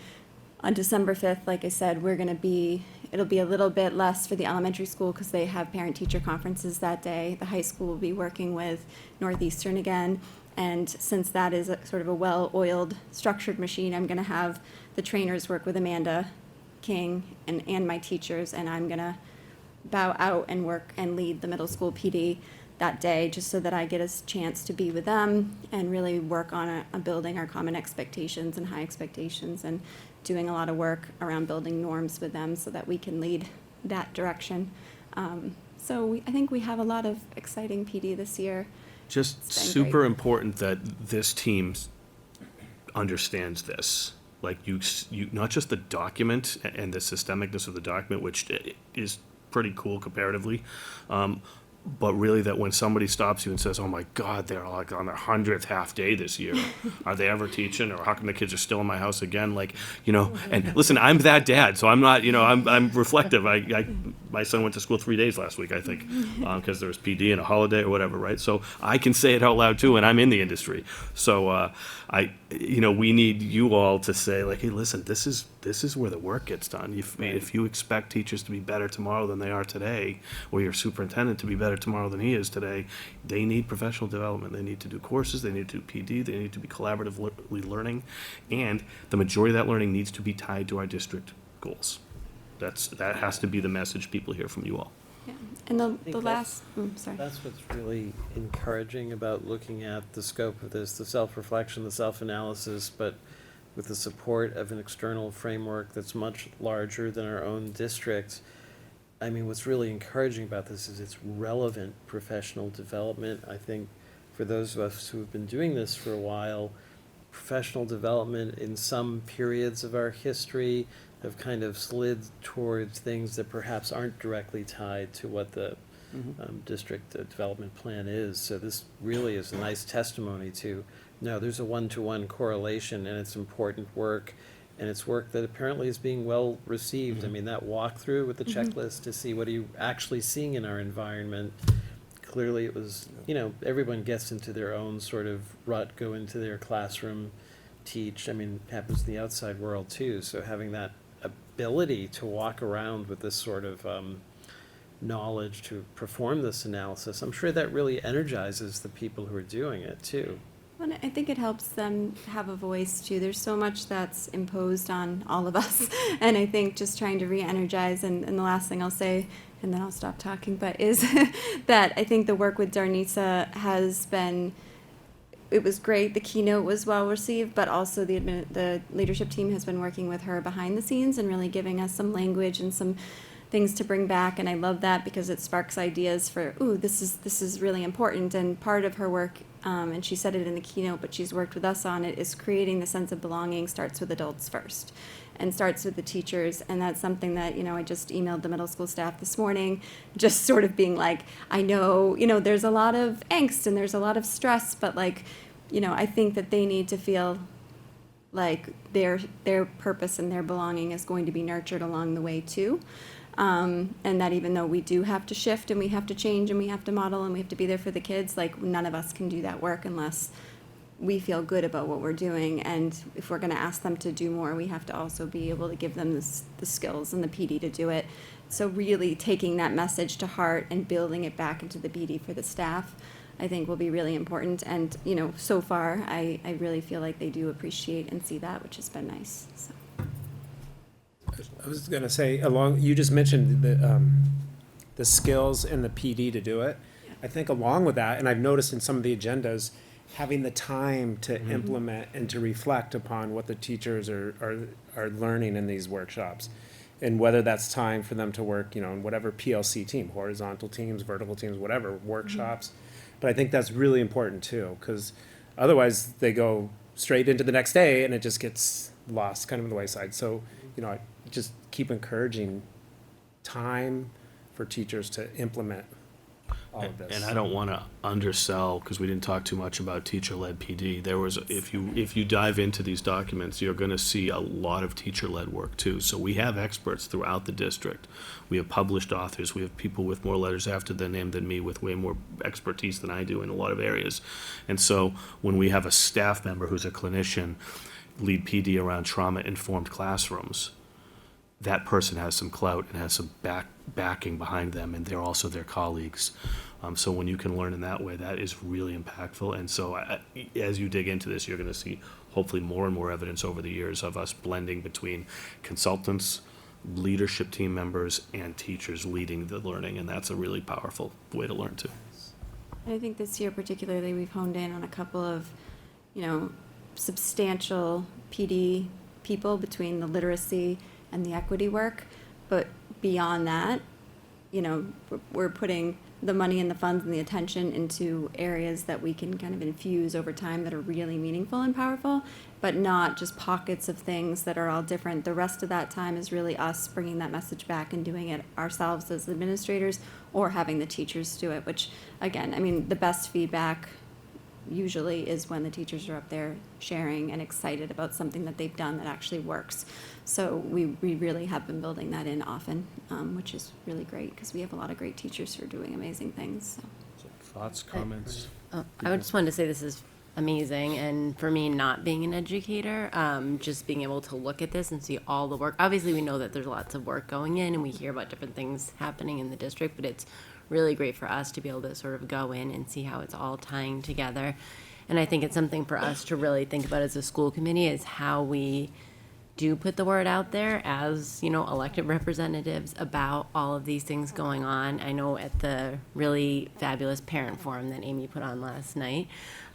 S8: On December 5th, like I said, it'll be a little bit less for the elementary school because they have parent-teacher conferences that day. The high school will be working with Northeastern again. And since that is sort of a well-oiled, structured machine, I'm gonna have the trainers work with Amanda King and my teachers, and I'm gonna bow out and work and lead the middle school PD that day, just so that I get a chance to be with them and really work on building our common expectations and high expectations, and doing a lot of work around building norms with them so that we can lead that direction. So I think we have a lot of exciting PD this year.
S4: Just
S8: It's been
S4: super
S8: great.
S4: important that this team understands this. Like you, not just the document and the systemicness of the document, which is pretty cool comparatively, but really that when somebody stops you and says, oh my God, they're like on their 100th half day this year. Are they ever teaching? Or how come the kids are still in my house again? Like, and listen, I'm that dad, so I'm not, I'm reflective. My son went to school 3 days last week, I think, because there was PD and a holiday or whatever, right? So I can say it out loud too, and I'm in the industry. So we need you all to say like, hey, listen, this is where the work gets done. If you expect teachers to be better tomorrow than they are today, or your superintendent to be better tomorrow than he is today, they need professional development. They need to do courses, they need to do PD, they need to be collaboratively learning, and the majority of that learning needs to be tied to our district goals. That has to be the message people hear from you all.
S8: Yeah. And the
S1: think
S8: last, sorry.
S1: That's what's really encouraging about looking at the scope of this, the self-reflection, the self-analysis, but with the support of an external framework that's much larger than our own district. I mean, what's really encouraging about this is it's relevant professional development. I think for those of us who have been doing this for a while, professional development in some periods of our history have kind of slid towards things that perhaps aren't directly tied to what the district development plan is. So this really is a nice testimony to, no, there's a one-to-one correlation, and it's important work, and it's work that apparently is being well received. I mean, that walkthrough with the checklist to see what are you actually seeing in our environment, clearly it was, everyone gets into their own sort of rut, go into their classroom, teach. I mean, it happens in the outside world too, so having that ability to walk around with this sort of knowledge to perform this analysis, I'm sure that really energizes the people who are doing it too.
S8: Well, I think it helps them have a voice too. There's so much that's imposed on all of us. And I think just trying to re-energize, and the last thing I'll say, and then I'll stop talking, but is that I think the work with Darnisa has been, it was great. The keynote was well received, but also the leadership team has been working with her behind the scenes and really giving us some language and some things to bring back. And I love that because it sparks ideas for, this is really important. And part of her work, and she said it in the keynote, but she's worked with us on it, is creating the sense of belonging starts with adults first and starts with the teachers. And that's something that, I just emailed the middle school staff this morning, just sort of being like, I know, there's a lot of angst and there's a lot of stress, but like, I think that they need to feel like their purpose and their belonging is going to be nurtured along the way too. And that even though we do have to shift and we have to change and we have to model and we have to be there for the kids, like none of us can do that work unless we feel good about what we're doing. And if we're going to ask them to do more, we have to also be able to give them the skills and the PD to do it. So really taking that message to heart and building it back into the PD for the staff, I think will be really important. And, so far, I really feel like they do appreciate and see that, which has been nice. So.
S6: I was gonna say, you just mentioned the skills and the PD to do it. I think along with that, and I've noticed in some of the agendas, having the time to implement and to reflect upon what the teachers are learning in these workshops. And whether that's time for them to work, in whatever PLC team, horizontal teams, vertical teams, whatever, workshops. But I think that's really important too, because otherwise they go straight into the next day and it just gets lost kind of in the wayside. So, I just keep encouraging time for teachers to implement all of this.
S4: And I don't want to undersell, because we didn't talk too much about teacher-led PD. There was, if you dive into these documents, you're going to see a lot of teacher-led work too. So we have experts throughout the district. We have published authors. We have people with more letters after their name than me, with way more expertise than I do in a lot of areas. And so when we have a staff member who's a clinician lead PD around trauma-informed classrooms, that person has some clout and has some backing behind them, and they're also their colleagues. So when you can learn in that way, that is really impactful. And so as you dig into this, you're going to see hopefully more and more evidence over the years of us blending between consultants, leadership team members, and teachers leading the learning, and that's a really powerful way to learn too.
S8: And I think this year particularly we've honed in on a couple of, substantial PD people between the literacy and the equity work. But beyond that, we're putting the money and the funds and the attention into areas that we can kind of infuse over time that are really meaningful and powerful, but not just pockets of things that are all different. The rest of that time is really us bringing that message back and doing it ourselves as administrators, or having the teachers do it, which, again, I mean, the best feedback usually is when the teachers are up there sharing and excited about something that they've done that actually works. So we really have been building that in often, which is really great, because we have a lot of great teachers who are doing amazing things. So.
S4: Thoughts, comments?
S3: I just wanted to say this is amazing, and for me, not being an educator, just being able to look at this and see all the work. Obviously, we know that there's lots of work going in, and we hear about different things happening in the district, but it's really great for us to be able to sort of go in and see how it's all tying together. And I think it's something for us to really think about as a school committee, is how we do put the word out there as, you know, elected representatives about all of these things going on. I know at the really fabulous parent forum that Amy put on last night,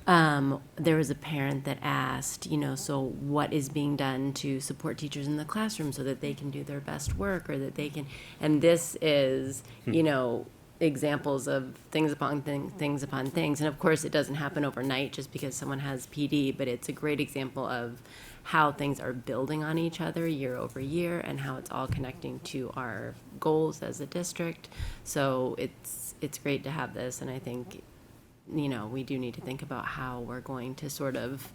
S3: there was a parent that asked, you know, so what is being done to support teachers in the classroom so that they can do their best work, or that they can, and this is, you know, examples of things upon things upon things. And of course, it doesn't happen overnight just because someone has PD, but it's a great example of how things are building on each other year over year, and how it's all connecting to our goals as a district. So it's great to have this, and I think, you know, we do need to think about how we're going to sort of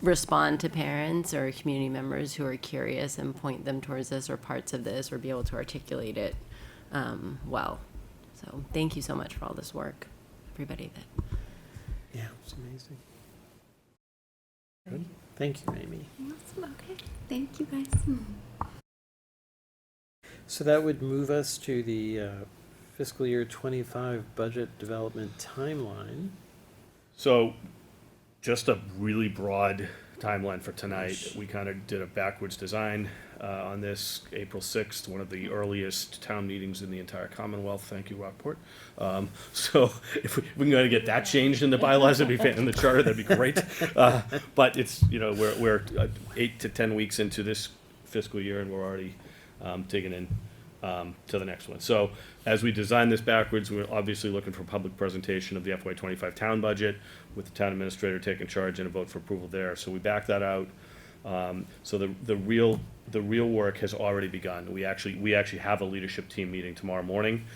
S3: respond to parents or community members who are curious and point them towards this or parts of this, or be able to articulate it well. So thank you so much for all this work, everybody.
S1: Yeah, it's amazing. Good. Thank you, Amy.
S8: Awesome. Okay. Thank you, guys.
S1: So that would move us to the fiscal year 25 budget development timeline.
S4: So, just a really broad timeline for tonight. We kind of did a backwards design on this. April 6th, one of the earliest town meetings in the entire Commonwealth. Thank you, Rockport. So if we can go to get that changed in the bylaws, in the charter, that'd be great. But it's, you know, we're 8 to 10 weeks into this fiscal year, and we're already digging in to the next one. So as we design this backwards, we're obviously looking for public presentation of the FY25 town budget, with the town administrator taking charge and a vote for approval there. So we back that out. So the real work has already begun. We actually have a leadership team meeting tomorrow morning.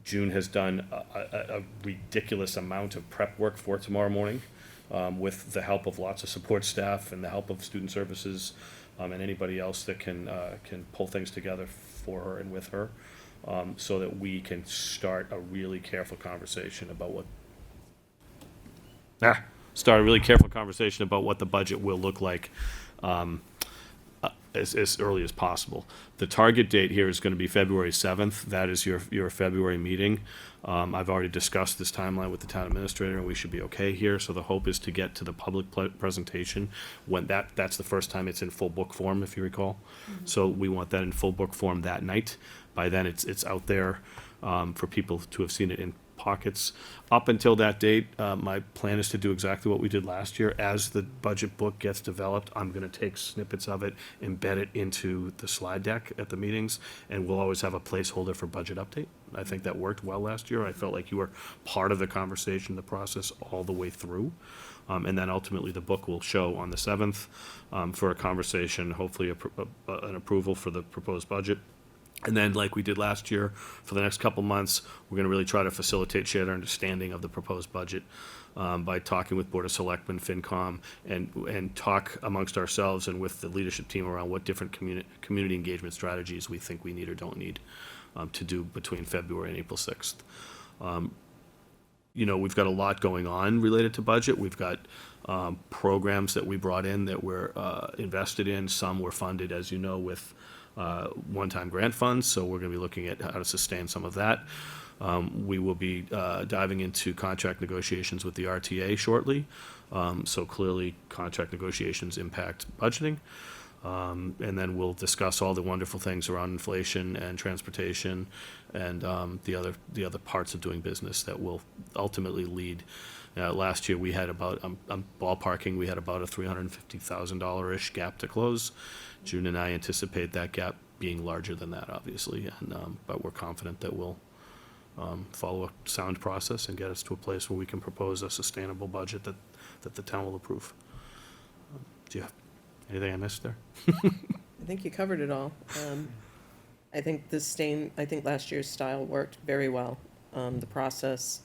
S4: June has done a ridiculous amount of prep work for tomorrow morning, with the help of lots of support staff and the help of student services, and anybody else that can pull things together for her and with her, so that we can start a really careful conversation about what the budget will look like as early as possible. The target date here is going to be February 7th. That is your February meeting. I've already discussed this timeline with the town administrator, and we should be okay here. So the hope is to get to the public presentation when that's the first time it's in full book form, if you recall. Mm-hmm. So we want that in full book form that night. By then it's out there for people to have seen it in pockets. Up until that date, my plan is to do exactly what we did last year. As the budget book gets developed, I'm going to take snippets of it, embed it into the slide deck at the meetings, and we'll always have a placeholder for budget update. I think that worked well last year. I felt like you were part of the conversation, the process all the way through. And then ultimately the book will show on the 7th for a conversation, hopefully an approval for the proposed budget. And then, like we did last year, for the next couple months, we're going to really try to facilitate shared understanding of the proposed budget by talking with Board of Selectmen, FinCom, and talk amongst ourselves and with the leadership team around what different community engagement strategies we think we need or don't need to do between February and April 6th. You know, we've got a lot going on related to budget. We've got programs that we brought in that we're invested in. Some were funded, as you know, with one-time grant funds, so we're going to be looking at how to sustain some of that. We will be diving into contract negotiations with the RTA shortly, so clearly contract negotiations impact budgeting. And then we'll discuss all the wonderful things around inflation and transportation and the other parts of doing business that will ultimately lead. Last year we had about, I'm ballparking, we had about a $350,000-ish gap to close. June and I anticipate that gap being larger than that, obviously, and, but we're confident that we'll follow a sound process and get us to a place where we can propose a sustainable budget that the town will approve. Do you have anything I missed there?
S9: I think you covered it all. I think I think last year's style worked very well. The process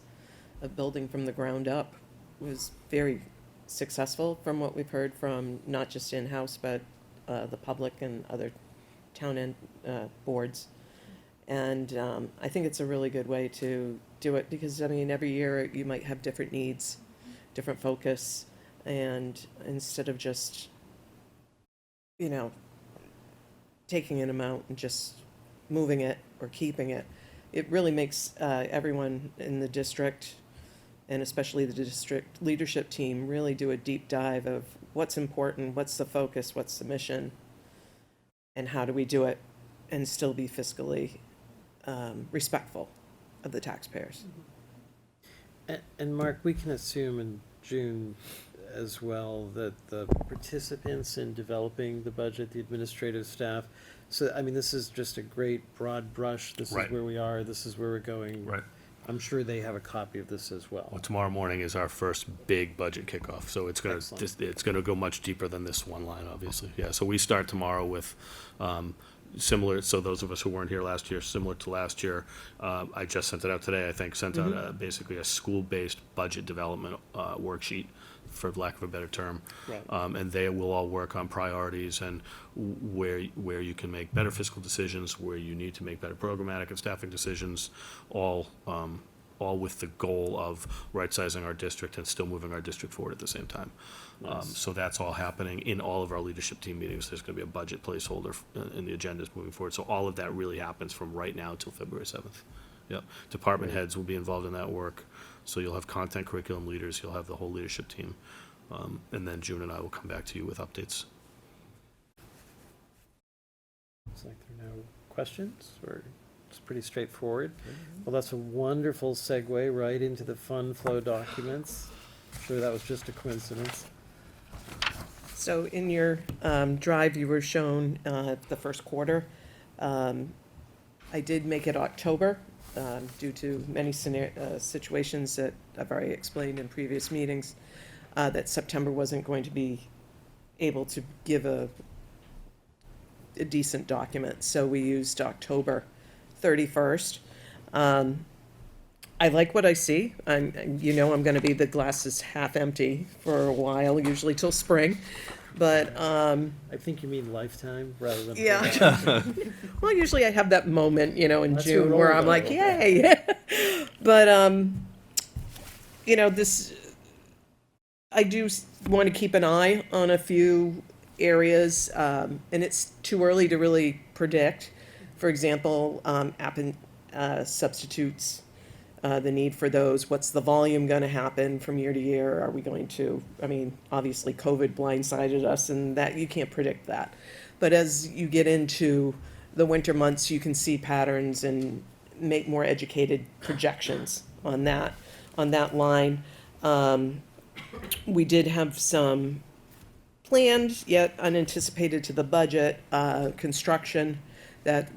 S9: of building from the ground up was very successful from what we've heard from not just in-house, but the public and other town and boards. And I think it's a really good way to do it because, I mean, every year you might have different needs, different focus, and instead of just, you know, taking an amount and just moving it or keeping it, it really makes everyone in the district, and especially the district leadership team, really do a deep dive of what's important, what's the focus, what's the mission, and how do we do it and still be fiscally respectful of the taxpayers.
S1: And Mark, we can assume in June as well that the participants in developing the budget, the administrative staff, so, I mean, this is just a great broad brush, this is
S4: Right.
S1: where we are, this is where we're going.
S4: Right.
S1: I'm sure they have a copy of this as well.
S4: Well, tomorrow morning is our first big budget kickoff, so it's gonna,
S1: Excellent.
S4: it's gonna go much deeper than this one line, obviously. Yeah, so we start tomorrow with, similar, so those of us who weren't here last year, similar to last year, I just sent it out today, I think, sent out basically a school-based budget development worksheet, for lack of a better term.
S1: Right.
S4: And they will all work on priorities and where you can make better fiscal decisions, where you need to make better programmatic and staffing decisions, all with the goal of right-sizing our district and still moving our district forward at the same time. So that's all happening in all of our leadership team meetings. There's gonna be a budget placeholder in the agendas moving forward. So all of that really happens from right now till February 7th. Yep. Department heads will be involved in that work. So you'll have content curriculum leaders, you'll have the whole leadership team. And then June and I will come back to you with updates.
S1: Looks like there are no questions, or it's pretty straightforward. Well, that's a wonderful segue right into the fund flow documents. I'm sure that was just a coincidence.
S9: So in your drive, you were shown the first quarter. I did make it October due to many situations that I've already explained in previous meetings, that September wasn't going to be able to give a decent document. So we used October 31st. I like what I see. I'm going to be the glass is half empty for a while, usually till spring. But
S1: I think you mean lifetime rather than.
S9: yeah. Well, usually I have that moment, in
S1: That's your
S9: June where
S1: role,
S9: I'm like,
S1: though.
S9: yay. But this, I do want to keep an eye on a few areas, and it's too early to really predict. For example, substitutes, the need for those. What's the volume going to happen from year to year? Are we going to, obviously COVID blindsided us and that you can't predict that. But as you get into the winter months, you can see patterns and make more educated projections on that line. We did have some planned yet unanticipated to the budget construction that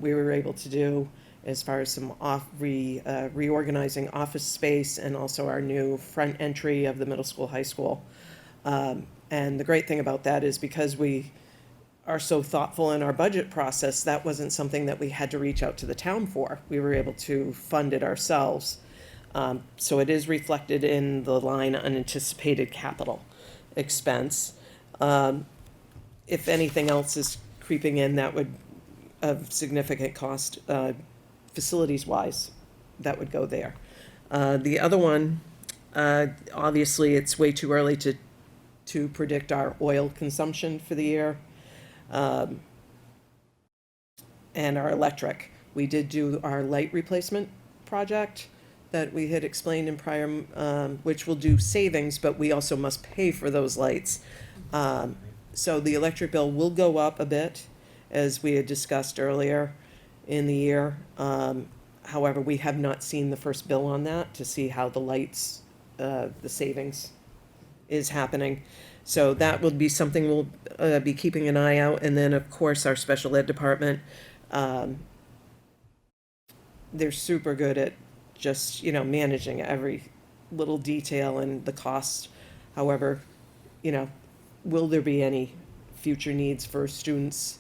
S9: we were able to do as far as some reorganizing office space and also our new front entry of the middle school, high school. And the great thing about that is because we are so thoughtful in our budget process, that wasn't something that we had to reach out to the town for. We were able to fund it ourselves. So it is reflected in the line unanticipated capital expense. If anything else is creeping in, that would of significant cost, facilities-wise, that would go there. The other one, obviously, it's way too early to predict our oil consumption for the year, and our electric. We did do our light replacement project that we had explained in prior, which will do savings, but we also must pay for those lights. So the electric bill will go up a bit, as we had discussed earlier in the year. However, we have not seen the first bill on that to see how the lights, the savings is happening. So that would be something we'll be keeping an eye out. And then, of course, our special ed department, they're super good at just, managing every little detail and the cost. However, will there be any future needs for students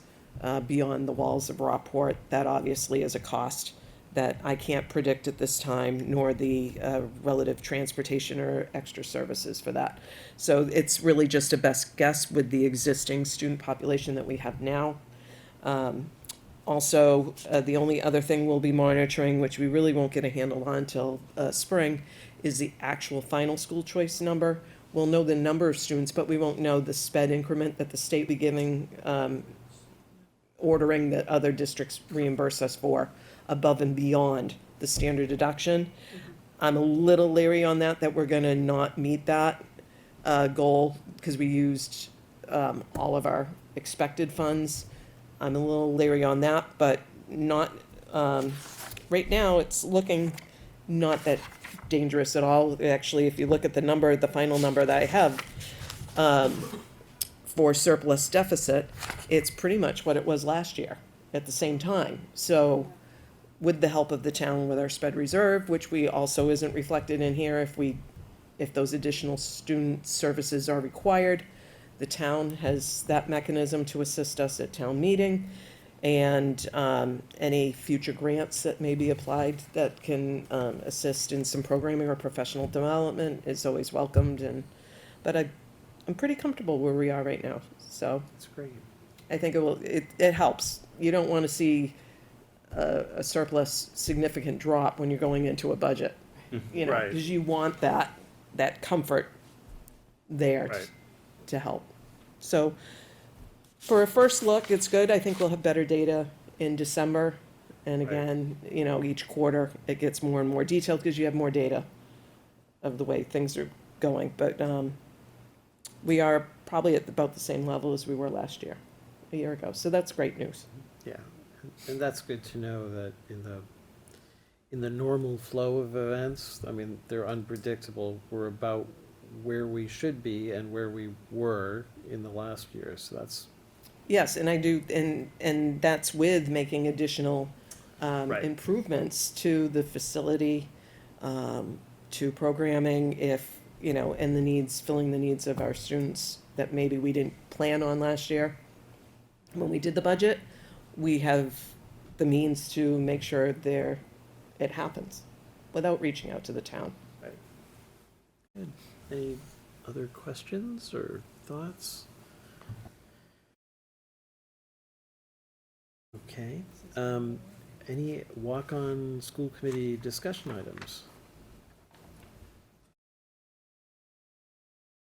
S9: beyond the walls of Rockport? That obviously is a cost that I can't predict at this time, nor the relative transportation or extra services for that. So it's really just a best guess with the existing student population that we have now. Also, the only other thing we'll be monitoring, which we really won't get a handle on until spring, is the actual final school choice number. We'll know the number of students, but we won't know the sped increment that the state will be giving, ordering that other districts reimburse us for above and beyond the standard deduction. I'm a little leery on that we're gonna not meet that goal, because we used all of our expected funds. I'm a little leery on that, but not, right now, it's looking not that dangerous at all. Actually, if you look at the final number that I have, for surplus deficit, it's pretty much what it was last year at the same time. So with the help of the town with our sped reserve, which we also isn't reflected in here, if those additional student services are required, the town has that mechanism to assist us at town meeting. And any future grants that may be applied that can assist in some programming or professional development is always welcomed. But I'm pretty comfortable where we are right now. So
S1: That's great.
S9: I think it helps. You don't want to see a surplus significant drop when you're going into a budget,
S4: Right.
S9: because you want that comfort there
S4: Right.
S9: to help. So for a first look, it's good. I think we'll have better data in December. And
S4: Right.
S9: again, each quarter it gets more and more detailed because you have more data of the way things are going. But we are probably at about the same level as we were last year, a year ago. So that's great news.
S1: Yeah, and that's good to know that in the normal flow of events, I mean, they're unpredictable. We're about where we should be and where we were in the last year, so that's,
S9: Yes, and I do, and that's with making additional
S4: Right.
S9: improvements to the facility, to programming, and the needs, filling the needs of our students that maybe we didn't plan on last year. When we did the budget, we have the means to make sure it happens without reaching out to the town.
S1: any other questions or thoughts? Okay, any walk-on school committee discussion items?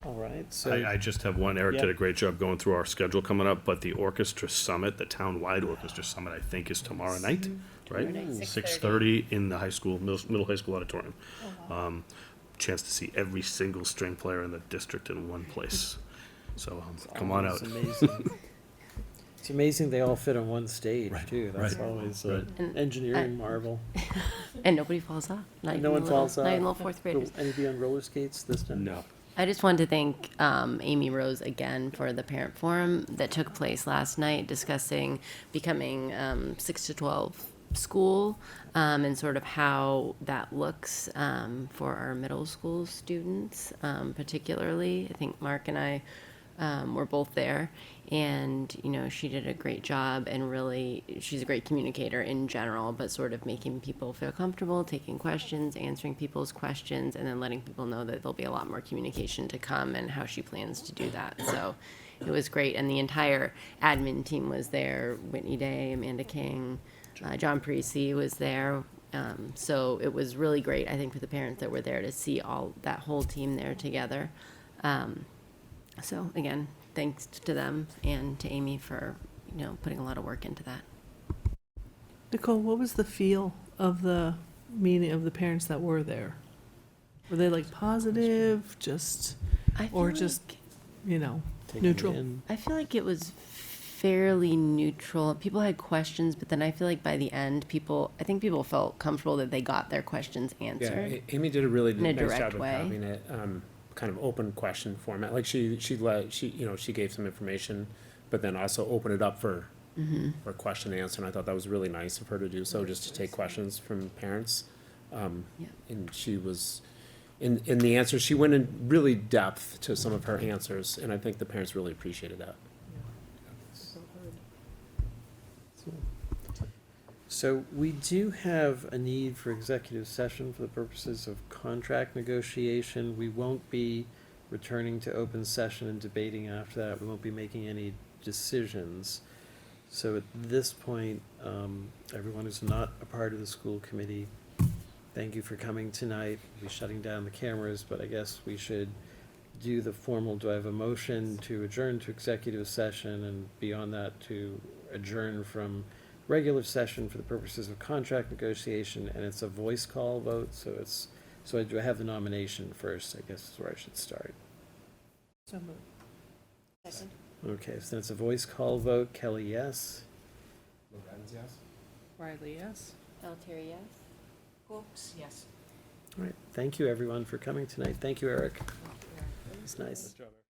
S1: All right, so.
S4: I just have one. Eric did
S1: Yeah.
S4: a great job going through our schedule coming up, but the orchestra summit, the town-wide orchestra summit, I think is tomorrow night, right?
S3: Tomorrow night,
S4: 6:30 in the middle high school auditorium. Chance to see every single string player in the district in one place. So come on out.
S1: It's amazing. It's amazing they all fit on one stage, too. That's
S4: right,
S1: always
S4: right.
S1: an engineering marvel.
S3: And nobody falls off. Not
S1: No
S3: even
S1: one
S3: little-
S1: falls
S3: Not even
S1: off.
S3: little fourth graders.
S1: Anybody on roller skates this time?
S4: No.
S3: I just wanted to thank Amy Rose again for the parent forum that took place last night discussing becoming 6 to 12 school and sort of how that looks for our middle school students particularly. I think Mark and I were both there, and she did a great job, and really she's a great communicator in general, but sort of making people feel comfortable, taking questions, answering people's questions, and then letting people know that there'll be a lot more communication to come and how she plans to do that. So it was great, and the entire admin team was there. Whitney Day, Amanda King, John Parisi was there. So it was really great, I think, for the parents that were there to see that whole team there together. So again, thanks to them and to Amy for, putting a lot of work into that.
S7: Nicole, what was the feel of the meeting of the parents that were there? Were they like positive, or just,
S1: Taking it
S7: neutral?
S1: in.
S3: I feel like it was fairly neutral. People had questions, but then I feel like by the end, I think people felt comfortable that they got their questions
S6: Yeah,
S3: answered.
S6: Amy did a really
S3: In a
S6: nice
S3: direct
S6: job of
S3: way.
S6: having it kind of open question format, like she gave some information, but then also open it up for question and answer, and I thought that was really nice of her to do so, just to take questions from parents.
S3: Yeah.
S6: And she was, in the answers, she went in really depth to some of her answers, and I think the parents really appreciated that.
S1: So we do have a need for executive session for the purposes of contract negotiation. We won't be returning to open session and debating after that. We won't be making any decisions. So at this point, everyone who's not a part of the school committee, thank you for coming tonight. We'll be shutting down the cameras, but I guess we should do the formal, do I have a motion to adjourn to executive session, and beyond that, to adjourn from regular session for the purposes of contract negotiation, and it's a voice call vote, so I do have the nomination first, I guess is where I should start.
S7: So moved.
S3: Second.
S1: Okay, so then it's a voice call vote. Kelly, yes?
S7: Riley, yes?
S3: Altieri, yes?
S2: Folks, yes.
S1: All right, thank you everyone for coming tonight. Thank you, Eric. It's nice.
S6: Good job, Eric.